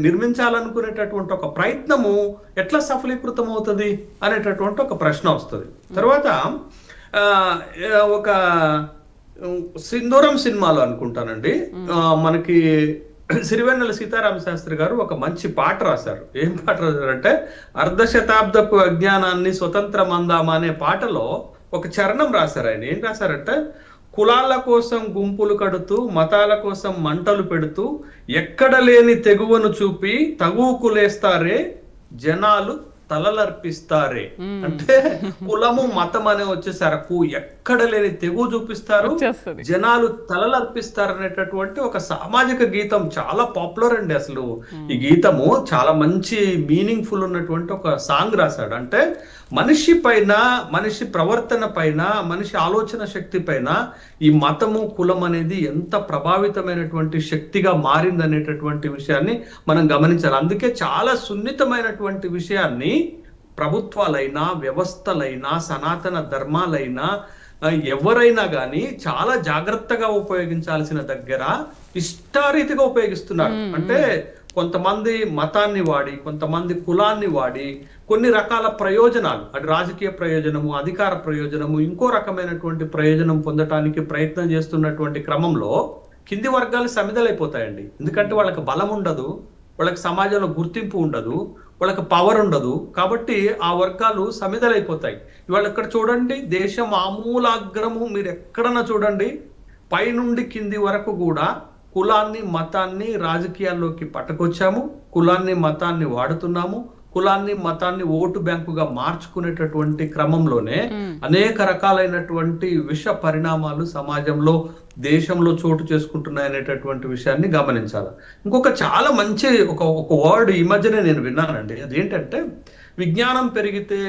నిర్మించాలనుకునేటటువంటి ఒక ప్రయత్నము ఎట్లా సఫలీకృతం అవుతుంది అనేటటువంటి ఒక ప్రశ్న వస్తుంది. తర్వాత ఒక సింధూరం సినిమాలో అనుకుంటానండి, మనకి సిరివెన్నెల సీతారామ శాస్త్రి గారు ఒక మంచి పాట రాశారు. ఏం పాట రాశారంటే, అర్ధశతాబ్దపు అజ్ఞానాన్ని స్వతంత్రం అందామా అనే పాటలో ఒక చరణం రాశారు. ఆయన ఏం రాశారంటే, కులాల కోసం గుంపులు కడుతూ మతాల కోసం మంటలు పెడుతూ ఎక్కడ లేని తెగువను చూపి తగువుకులేస్తారే జనాలు తలలర్పిస్తారే. అంటే కులము మతం అనే వచ్చేసరకు ఎక్కడ లేని తెగువ చూపిస్తారు, జనాలు తలలర్పిస్తారు అనేటటువంటి ఒక సామాజిక గీతం చాలా పాపులర్ అండి. అసలు ఈ గీతము చాలా మంచి మీనింగ్ఫుల్ ఉన్నటువంటి ఒక సాంగ్ రాశాడు. అంటే మనిషి పైన, మనిషి ప్రవర్తన పైన, మనిషి ఆలోచన శక్తి పైన ఈ మతము కులం అనేది ఎంత ప్రభావితమైనటువంటి శక్తిగా మారిందనేటటువంటి విషయాన్ని మనం గమనించాలి. అందుకే చాలా సున్నితమైనటువంటి విషయాన్ని ప్రభుత్వాలైనా, వ్యవస్థలైనా, సనాతన ధర్మాలైనా, ఎవరైనా కానీ చాలా జాగ్రత్తగా ఉపయోగించాల్సిన దగ్గర ఇష్టారీతిగా ఉపయోగిస్తున్నారు. అంటే కొంతమంది మతాన్ని వాడి, కొంతమంది కులాన్ని వాడి కొన్ని రకాల ప్రయోజనాలు, అటు రాజకీయ ప్రయోజనము, అధికార ప్రయోజనము, ఇంకో రకమైనటువంటి ప్రయోజనం పొందటానికి ప్రయత్నం చేస్తున్నటువంటి క్రమంలో కింది వర్గాలు సమిదలైపోతాయండి. ఎందుకంటే వాళ్ళకి బలం ఉండదు, వాళ్ళకి సమాజంలో గుర్తింపు ఉండదు, వాళ్ళకి పవర్ ఉండదు. కాబట్టి ఆ వర్గాలు సమిదలైపోతాయి. ఇవాళ ఇక్కడ చూడండి, దేశం ఆమూలాగ్రము మీరు ఎక్కడన్నా చూడండి, పైనుండి కింది వరకు కూడా కులాన్ని మతాన్ని రాజకీయాల్లోకి పట్టుకొచ్చాము, కులాన్ని మతాన్ని వాడుతున్నాము, కులాన్ని మతాన్ని ఓటు బ్యాంకుగా మార్చుకునేటటువంటి క్రమంలోనే అనేక రకాలైనటువంటి విష పరిణామాలు సమాజంలో, దేశంలో చోటు చేసుకుంటున్నాయి అనేటటువంటి విషయాన్ని గమనించాలి. ఇంకొక చాలా మంచి ఒక వర్డ్ ఈ మధ్యనే నేను విన్నానండి. అదేంటంటే, విజ్ఞానం పెరిగితే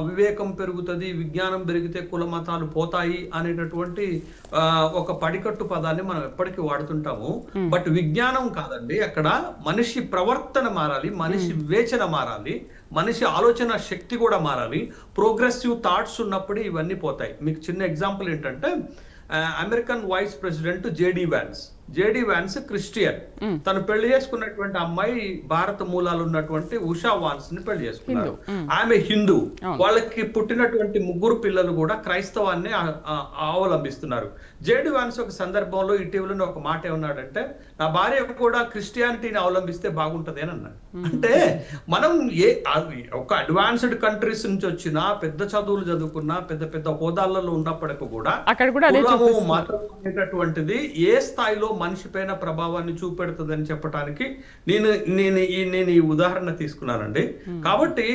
వివేకం పెరుగుతుంది, విజ్ఞానం పెరిగితే కుల మతాలు పోతాయి అనేటటువంటి ఒక పడికట్టు పదాన్ని మనం ఎప్పటికీ వాడుతుంటాము. బట్ విజ్ఞానం కాదండి, అక్కడ మనిషి ప్రవర్తన మారాలి, మనిషి వివేచన మారాలి, మనిషి ఆలోచన శక్తి కూడా మారాలి. ప్రోగ్రెసివ్ థాట్స్ ఉన్నప్పుడే ఇవన్నీ పోతాయి. మీకు చిన్న ఎగ్జాంపుల్ ఏంటంటే, American vice president JD Vance Christian. తను పెళ్లి చేసుకున్నటువంటి అమ్మాయి భారత మూలాలు ఉన్నటువంటి ఉషా వాన్స్ ని పెళ్లి చేసుకున్నారు. ఆమె హిందూ. వాళ్ళకి పుట్టినటువంటి 3 పిల్లలు కూడా క్రైస్తవాన్ని అవలంబిస్తున్నారు. జేడి వ్యాన్స్ ఒక సందర్భంలో ఇటీవల ఒక మాట ఏమన్నాడంటే, నా భార్య కూడా క్రిస్టియానిటీని అవలంబిస్తే బాగుంటది అని అన్నాడు. అంటే మనం ఒక అడ్వాన్స్డ్ కంట్రీస్ నుంచి వచ్చిన, పెద్ద చదువులు చదువుకున్న, పెద్ద పెద్ద హోదాలలో ఉన్నప్పటికీ కూడా మతం అనేటటువంటిది ఏ స్థాయిలో మనిషి పైన ప్రభావాన్ని చూపెడుతుందని చెప్పడానికి నేను ఈ ఉదాహరణ తీసుకున్నానండి. కాబట్టి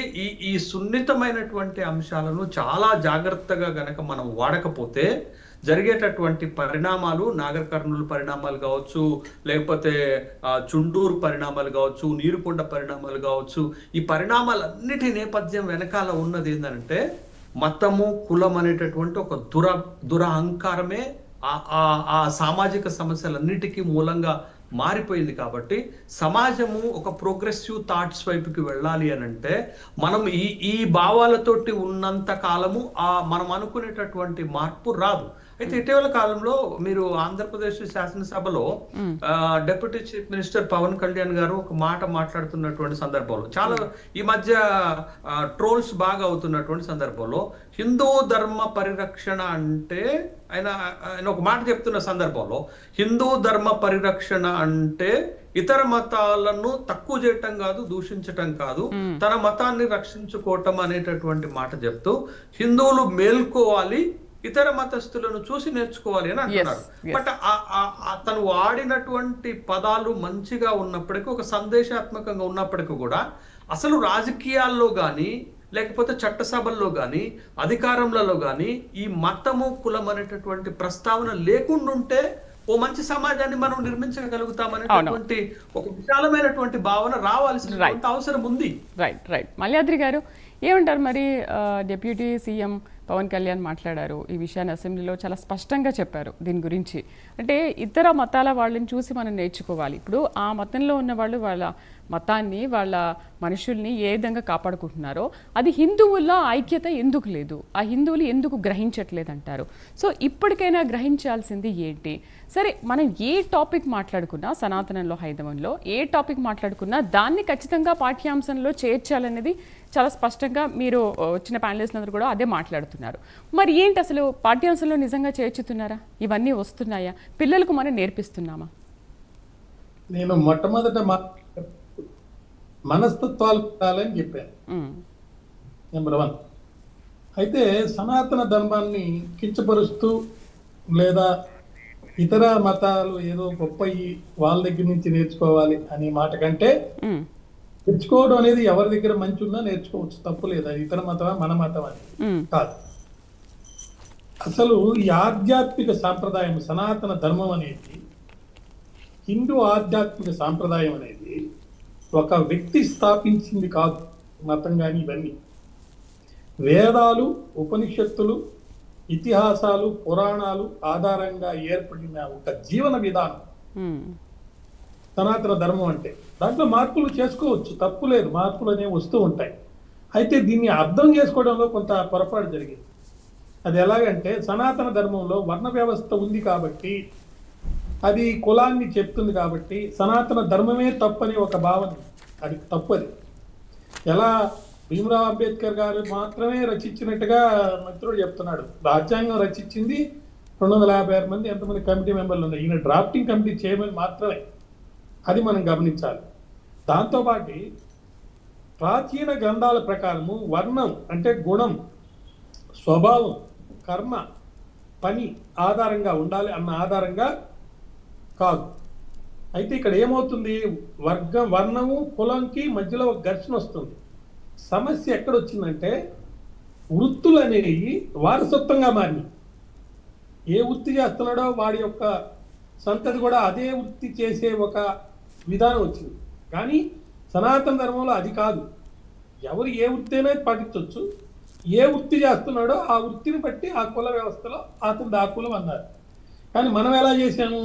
ఈ సున్నితమైనటువంటి అంశాలను చాలా జాగ్రత్తగా గనక మనం వాడకపోతే జరిగేటటువంటి పరిణామాలు, నాగర్ కర్నూలు పరిణామాలు కావచ్చు, లేకపోతే చుండూరు పరిణామాలు కావచ్చు, నీరుకొండ పరిణామాలు కావచ్చు, ఈ పరిణామాలన్నిటి నేపథ్యం వెనకాల ఉన్నది ఏంటంటే మతము, కులం అనేటటువంటి ఒక దురహంకారమే ఆ సామాజిక సమస్యలన్నిటికీ మూలంగా మారిపోయింది. కాబట్టి సమాజము ఒక ప్రోగ్రెసివ్ థాట్స్ వైపుకి వెళ్ళాలి అని అంటే మనం ఈ భావాలతోటి ఉన్నంత కాలము మనం అనుకునేటటువంటి మార్పు రాదు. అయితే ఇటీవల కాలంలో మీరు ఆంధ్రప్రదేశ్ శాసనసభలో deputy chief minister Pawan Kalyan గారు ఒక మాట మాట్లాడుతున్నటువంటి సందర్భంలో, చాలా ఈ మధ్య ట్రోల్స్ బాగా అవుతున్నటువంటి సందర్భంలో, హిందూ ధర్మ పరిరక్షణ అంటే ఆయన ఒక మాట చెప్తున్న సందర్భంలో, హిందూ ధర్మ పరిరక్షణ అంటే ఇతర మతాలను తక్కువ చేయటం కాదు, దూషించటం కాదు, తన మతాన్ని రక్షించుకోవటం అనేటటువంటి మాట చెప్తూ హిందువులు మేల్కోవాలి, ఇతర మతస్థులను చూసి నేర్చుకోవాలి అని అంటున్నారు. బట్ తను వాడినటువంటి పదాలు మంచిగా ఉన్నప్పటికీ, ఒక సందేశాత్మకంగా ఉన్నప్పటికీ కూడా అసలు రాజకీయాల్లో కానీ లేకపోతే చట్టసభల్లో కానీ అధికారంలో కానీ ఈ మతము కులం అనేటటువంటి ప్రస్తావన లేకుండా ఉంటే ఓ మంచి సమాజాన్ని మనం నిర్మించగలుగుతామనేటటువంటి ఒక విశాలమైనటువంటి భావన రావాల్సినటువంటి అవసరం ఉంది. రైట్ మల్యాద్రి గారు ఏమంటారు మరి? డిప్యూటీ సీఎం పవన్ కళ్యాణ్ మాట్లాడారు ఈ విషయాన్ని, అసెంబ్లీలో చాలా స్పష్టంగా చెప్పారు దీని గురించి. అంటే ఇతర మతాల వాళ్ళని చూసి మనం నేర్చుకోవాలి. ఇప్పుడు ఆ మతంలో ఉన్న వాళ్ళు వాళ్ళ మతాన్ని, వాళ్ళ మనుషుల్ని ఏ విధంగా కాపాడుకుంటున్నారో అది హిందువుల్లో ఐక్యత ఎందుకు లేదు, ఆ హిందువులు ఎందుకు గ్రహించట్లేదంటారు? సో ఇప్పటికైనా గ్రహించాల్సింది ఏంటి? సరే, మనం ఏ టాపిక్ మాట్లాడుకున్నా, సనాతనంలో హైందవంలో ఏ టాపిక్ మాట్లాడుకున్నా దాన్ని ఖచ్చితంగా పాఠ్యాంశంలో చేర్చాలనేది చాలా స్పష్టంగా మీరు వచ్చిన ప్యానలిస్టులు అందరూ కూడా అదే మాట్లాడుతున్నారు. మరి ఏంటి అసలు పాఠ్యాంశంలో నిజంగా చేర్చుతున్నారా? ఇవన్నీ వస్తున్నాయా? పిల్లలకు మనం నేర్పిస్తున్నామా? నేను మొట్టమొదట మనస్తత్వాలు ఉండాలని చెప్పాను, నెంబర్ 1. అయితే సనాతన ధర్మాన్ని కించపరుస్తూ లేదా ఇతర మతాలు ఏదో గొప్ప వాళ్ళ దగ్గర నుంచి నేర్చుకోవాలి అనే మాట కంటే నేర్చుకోవడం అనేది ఎవరి దగ్గర మంచి ఉన్నా నేర్చుకోవచ్చు, తప్పు లేదా. ఇతర మతమా మన మతం అని కాదు. అసలు ఈ ఆధ్యాత్మిక సాంప్రదాయం, సనాతన ధర్మం అనేది, హిందూ ఆధ్యాత్మిక సాంప్రదాయం అనేది ఒక వ్యక్తి స్థాపించింది కాదు. మతం కానీ ఇవన్నీ వేదాలు, ఉపనిషత్తులు, ఇతిహాసాలు, పురాణాలు ఆధారంగా ఏర్పడిన ఒక జీవన విధానం సనాతన ధర్మం అంటే. దాంట్లో మార్పులు చేసుకోవచ్చు, తప్పు లేదు, మార్పులు అనేవి వస్తూ ఉంటాయి. అయితే దీన్ని అర్థం చేసుకోవడంలో కొంత పొరపాటు జరిగింది. అది ఎలాగంటే, సనాతన ధర్మంలో వర్ణ వ్యవస్థ ఉంది కాబట్టి, అది కులాన్ని చెప్తుంది కాబట్టి సనాతన ధర్మమే తప్పని ఒక భావన, అది తప్పది. ఎలా భీమరావు అంబేద్కర్ గారు మాత్రమే రచించినట్టుగా మిత్రుడు చెప్తున్నాడు. రాజ్యాంగం రచించింది 256 మంది ఎంతమంది కమిటీ మెంబర్లు ఉన్నాయి, ఈయన డ్రాఫ్టింగ్ కమిటీ చైర్మన్ మాత్రమే. అది మనం గమనించాలి. దాంతోపాటు ప్రాచీన గ్రంథాల ప్రకారము వర్ణం అంటే గుణం, స్వభావం, కర్మ, పని ఆధారంగా ఉండాలి అన్న ఆధారంగా కాదు. అయితే ఇక్కడ ఏమవుతుంది, వర్ణము కులంకి మధ్యలో ఒక ఘర్షణ వస్తుంది. సమస్య ఎక్కడొచ్చిందంటే, వృత్తులు అనేవి వారసత్వంగా మారినాయి. ఏ వృత్తి చేస్తున్నాడో వాడి యొక్క సంతతి కూడా అదే వృత్తి చేసే ఒక విధానం వచ్చింది. కానీ సనాతన ధర్మంలో అది కాదు. ఎవరు ఏ వృత్తి అయినా పాటించవచ్చు, ఏ వృత్తి చేస్తున్నాడో ఆ వృత్తిని బట్టి ఆ కుల వ్యవస్థలో అతను ఆ కులం అన్నారు. కానీ మనం ఎలా చేశాము,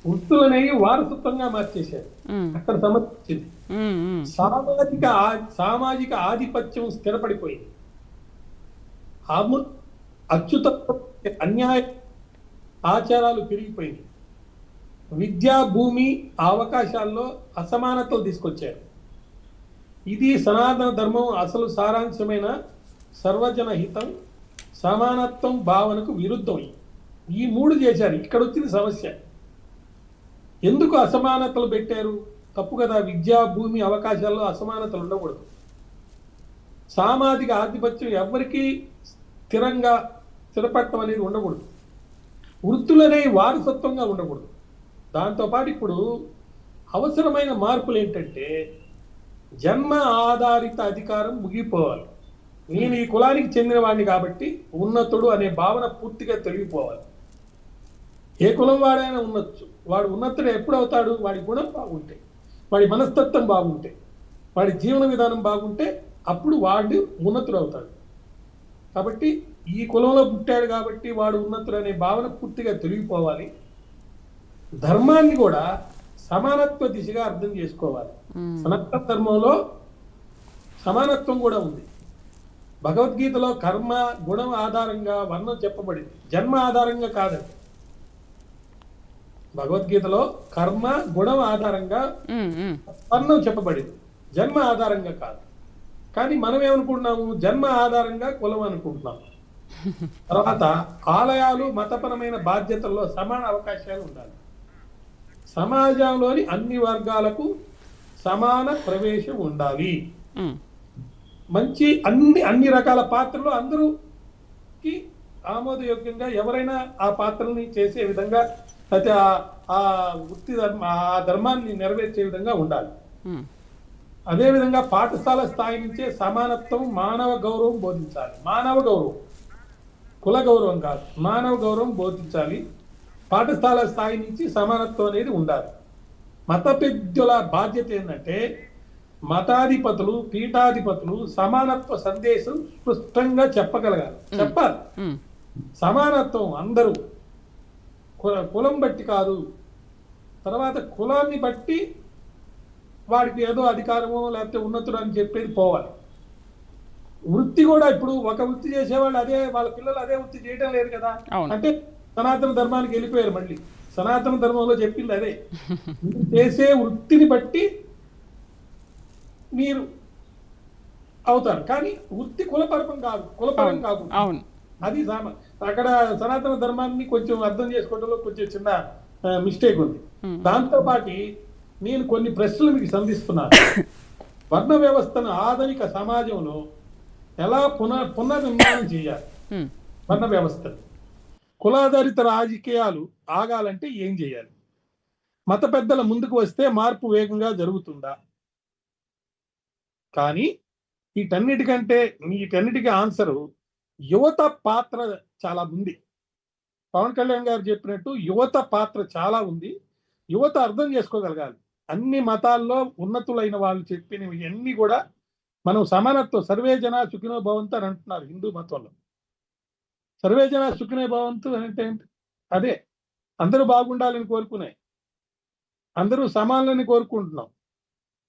వృత్తులు అనేవి వారసత్వంగా మార్చేశారు. అక్కడ సమస్య వచ్చింది. సామాజిక ఆధిపత్యం స్థిరపడిపోయింది. అచ్యుత అన్యాయ ఆచారాలు పెరిగిపోయింది. విద్యా, భూమి, అవకాశాల్లో అసమానతలు తీసుకొచ్చారు. ఇది సనాతన ధర్మం అసలు సారాంశమైన సర్వజన హితం, సమానత్వం భావనకు విరుద్ధం. ఈ 3 చేశారు. ఇక్కడ వచ్చింది సమస్య. ఎందుకు అసమానతలు పెట్టారు? తప్పు కదా. విద్యా, భూమి, అవకాశాల్లో అసమానతలు ఉండకూడదు. సామాజిక ఆధిపత్యం ఎవరికి స్థిరపడటం అనేది ఉండకూడదు. వృత్తులనేవి వారసత్వంగా ఉండకూడదు. దాంతోపాటు ఇప్పుడు అవసరమైన మార్పులు ఏంటంటే, జన్మ ఆధారిత అధికారం ముగిపోవాలి. నేను ఈ కులానికి చెందిన వాడిని కాబట్టి ఉన్నతుడు అనే భావన పూర్తిగా తొలగిపోవాలి. ఏ కులం వాడైనా ఉండొచ్చు. వాడు ఉన్నతుడు ఎప్పుడు అవుతాడు? వాడి గుణం బాగుంటే, వాడి మనస్తత్వం బాగుంటే, వాడి జీవన విధానం బాగుంటే అప్పుడు వాడు ఉన్నతుడు అవుతాడు. కాబట్టి ఈ కులంలో పుట్టాడు కాబట్టి వాడు ఉన్నతుడు అనే భావన పూర్తిగా తొలగిపోవాలి. ధర్మాన్ని కూడా సమానత్వ దిశగా అర్థం చేసుకోవాలి. సనాతన ధర్మంలో సమానత్వం కూడా ఉంది. భగవద్గీతలో కర్మ, గుణం ఆధారంగా వర్ణం చెప్పబడింది, జన్మ ఆధారంగా కాదండి. భగవద్గీతలో కర్మ, గుణం ఆధారంగా వర్ణం చెప్పబడింది, జన్మ ఆధారంగా కాదు. కానీ మనం ఏమనుకుంటున్నాము, జన్మ ఆధారంగా కులం అనుకుంటున్నాము. తర్వాత ఆలయాలు, మతపరమైన బాధ్యతల్లో సమాన అవకాశాలు ఉండాలి. సమాజంలోని అన్ని వర్గాలకు సమాన ప్రవేశం ఉండాలి. మంచి అన్ని రకాల పాత్రలు అందరూకి ఆమోదయోగ్యంగా ఎవరైనా ఆ పాత్రల్ని చేసే విధంగా, అయితే ఆ వృత్తి ఆ ధర్మాన్ని నెరవేర్చే విధంగా ఉండాలి. అదేవిధంగా పాఠశాల స్థాయి నుంచే సమానత్వం, మానవ గౌరవం బోధించాలి. మానవ గౌరవం, కుల గౌరవం కాదు, మానవ గౌరవం బోధించాలి. పాఠశాల స్థాయి నుంచి సమానత్వం అనేది ఉండాలి. మత పెద్దల బాధ్యత ఏంటంటే మతాధిపతులు, పీఠాధిపతులు సమానత్వ సందేశం స్పష్టంగా చెప్పగలగాలి, చెప్పాలి. సమానత్వం అందరూ, కులం బట్టి కాదు. తర్వాత కులాన్ని బట్టి వాడికి ఏదో అధికారమో లేకపోతే ఉన్నతుడు అని చెప్పేది పోవాలి. వృత్తి కూడా ఇప్పుడు ఒక వృత్తి చేసేవాళ్ళు అదే వాళ్ళ పిల్లలు అదే వృత్తి చేయడం లేదు కదా. అంటే సనాతన ధర్మానికి వెళ్ళిపోయారు. మళ్ళీ సనాతన ధర్మంలో చెప్పింది అదే, చేసే వృత్తిని బట్టి మీరు అవుతారు. కానీ వృత్తి కులపరం కాదు, కులపరం కాదు. అది అక్కడ సనాతన ధర్మాన్ని కొంచెం అర్థం చేసుకోవడంలో కొంచెం చిన్న మిస్టేక్ ఉంది. దాంతో పాటు నేను కొన్ని ప్రశ్నలు మీకు సంధిస్తున్నాను. వర్ణ వ్యవస్థను ఆధునిక సమాజంలో ఎలా పునర్నిర్మాణం చేయాలి? వర్ణ వ్యవస్థను, కులాధారిత రాజకీయాలు ఆగాలంటే ఏం చేయాలి? మత పెద్దల ముందుకు వస్తే మార్పు వేగంగా జరుగుతుందా? కానీ వీటన్నిటికీ ఆన్సరు యువత పాత్ర చాలా ఉంది. పవన్ కళ్యాణ్ గారు చెప్పినట్టు యువత పాత్ర చాలా ఉంది. యువత అర్థం చేసుకోగలగాలి. అన్ని మతాల్లో ఉన్నతులైన వాళ్ళు చెప్పినవి అన్ని కూడా మనం సమానత్వం, సర్వే జన సుఖినో భవంతు అని అంటున్నారు హిందూ మతంలో. సర్వే జన సుఖినో భవంతు అంటే అదే అందరూ బాగుండాలని కోరుకునే, అందరూ సమానులని కోరుకుంటున్నాం.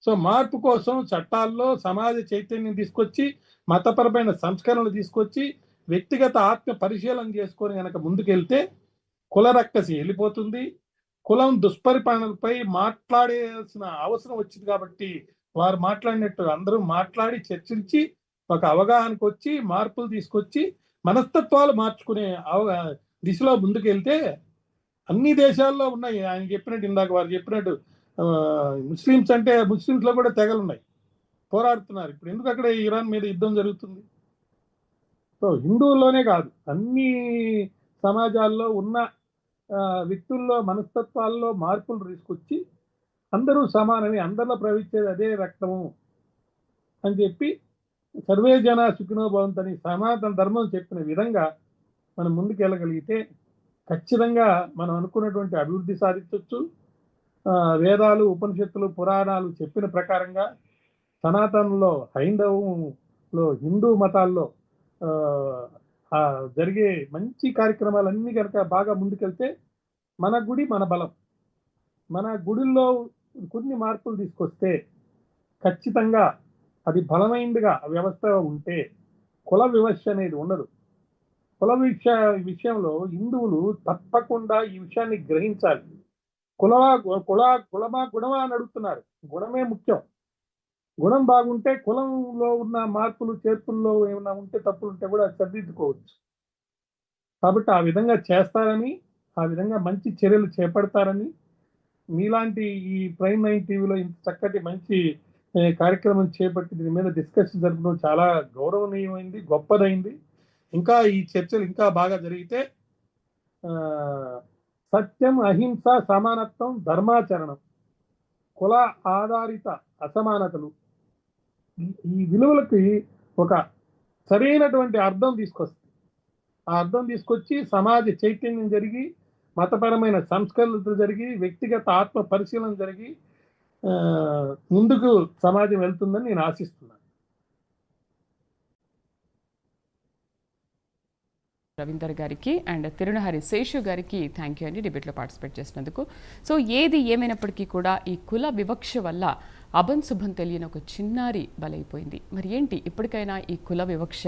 సో మార్పు కోసం చట్టాల్లో సమాజ చైతన్యం తీసుకొచ్చి, మతపరమైన సంస్కరణలు తీసుకొచ్చి, వ్యక్తిగత ఆత్మ పరిశీలన చేసుకొని కనుక ముందుకెళ్తే కుల రక్కసి వెళ్ళిపోతుంది. కులం దుష్పరిపాలనలపై మాట్లాడాల్సిన అవసరం వచ్చింది కాబట్టి వారు మాట్లాడినట్టు అందరూ మాట్లాడి చర్చించి ఒక అవగాహనకు వచ్చి మార్పులు తీసుకొచ్చి మనస్తత్వాలు మార్చుకునే దిశలో ముందుకెళ్తే అన్ని దేశాల్లో ఉన్నాయి. ఆయన చెప్పినట్టు, ఇందాక వారు చెప్పినట్టు ముస్లిమ్స్ అంటే ముస్లిమ్స్లో కూడా తెగలు ఉన్నాయి, పోరాడుతున్నారు. ఇప్పుడు ఎందుకు అక్కడ ఇరాన్ మీద యుద్ధం జరుగుతుంది? సో హిందువుల్లోనే కాదు, అన్ని సమాజాల్లో ఉన్న వ్యక్తుల్లో మనస్తత్వాల్లో మార్పులు తీసుకొచ్చి అందరూ సమానమే, అందరిలో ప్రవహించేది అదే రక్తము అని చెప్పి సర్వే జన సుఖినో భవంతు అని సనాతన ధర్మం చెప్పిన విధంగా మనం ముందుకెళ్ళగలిగితే ఖచ్చితంగా మనం అనుకున్నటువంటి అభివృద్ధి సాధించవచ్చు. వేదాలు, ఉపనిషత్తులు, పురాణాలు చెప్పిన ప్రకారంగా సనాతనంలో, హైందవంలో, హిందూ మతాల్లో జరిగే మంచి కార్యక్రమాలన్నీ కనుక బాగా ముందుకెళ్తే మన గుడి మన బలం. మన గుడిల్లో కొన్ని మార్పులు తీసుకొస్తే ఖచ్చితంగా అది బలమైనదిగా వ్యవస్థ ఉంటే కుల వివక్ష అనేది ఉండదు. కుల విషయంలో హిందువులు తప్పకుండా ఈ విషయాన్ని గ్రహించాలి. కులమా గుణమా అని అడుగుతున్నారు. గుణమే ముఖ్యం. గుణం బాగుంటే కులంలో ఉన్న మార్పులు చేర్పుల్లో ఏమైనా ఉంటే తప్పులు ఉంటే కూడా సరిదిద్దుకోవచ్చు. కాబట్టి ఆ విధంగా చేస్తారని, ఆ విధంగా మంచి చర్యలు చేపడతారని, మీలాంటి ఈ ప్రైమ్ 9 టీవీలో ఇంత చక్కటి మంచి కార్యక్రమం చేపట్టి దీని మీద డిస్కషన్ జరపడం చాలా గౌరవనీయమైంది, గొప్పదైంది. ఇంకా ఈ చర్చలు ఇంకా బాగా జరిగితే సత్యం, అహింస, సమానత్వం, ధర్మాచరణం, కుల ఆధారిత అసమానతలు, ఈ విలువలకి ఒక సరైనటువంటి అర్థం తీసుకొస్తుంది. ఆ అర్థం తీసుకొచ్చి సమాజ చైతన్యం జరిగి, మతపరమైన సంస్కరణలు జరిగి, వ్యక్తిగత ఆత్మ పరిశీలన జరిగి ముందుకు సమాజం వెళ్తుందని నేను ఆశిస్తున్నాను. రవీందర్ గారికి అండ్ తిరునహరి శేషు గారికి థ్యాంక్ యూ అండి, డిబేట్లో పార్టిసిపేట్ చేసినందుకు. సో ఏది ఏమైనప్పటికీ కూడా ఈ కుల వివక్ష వల్ల అభం శుభం తెలియని ఒక చిన్నారి బలైపోయింది. మరి ఏంటి, ఇప్పటికైనా ఈ కుల వివక్ష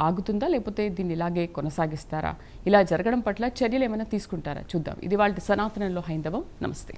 ఆగుతుందా, లేకపోతే దీన్ని ఇలాగే కొనసాగిస్తారా? ఇలా జరగడం పట్ల చర్యలు ఏమైనా తీసుకుంటారా? చూద్దాం. ఇది వాళ్ళ సనాతనంలో హైందవం. నమస్తే.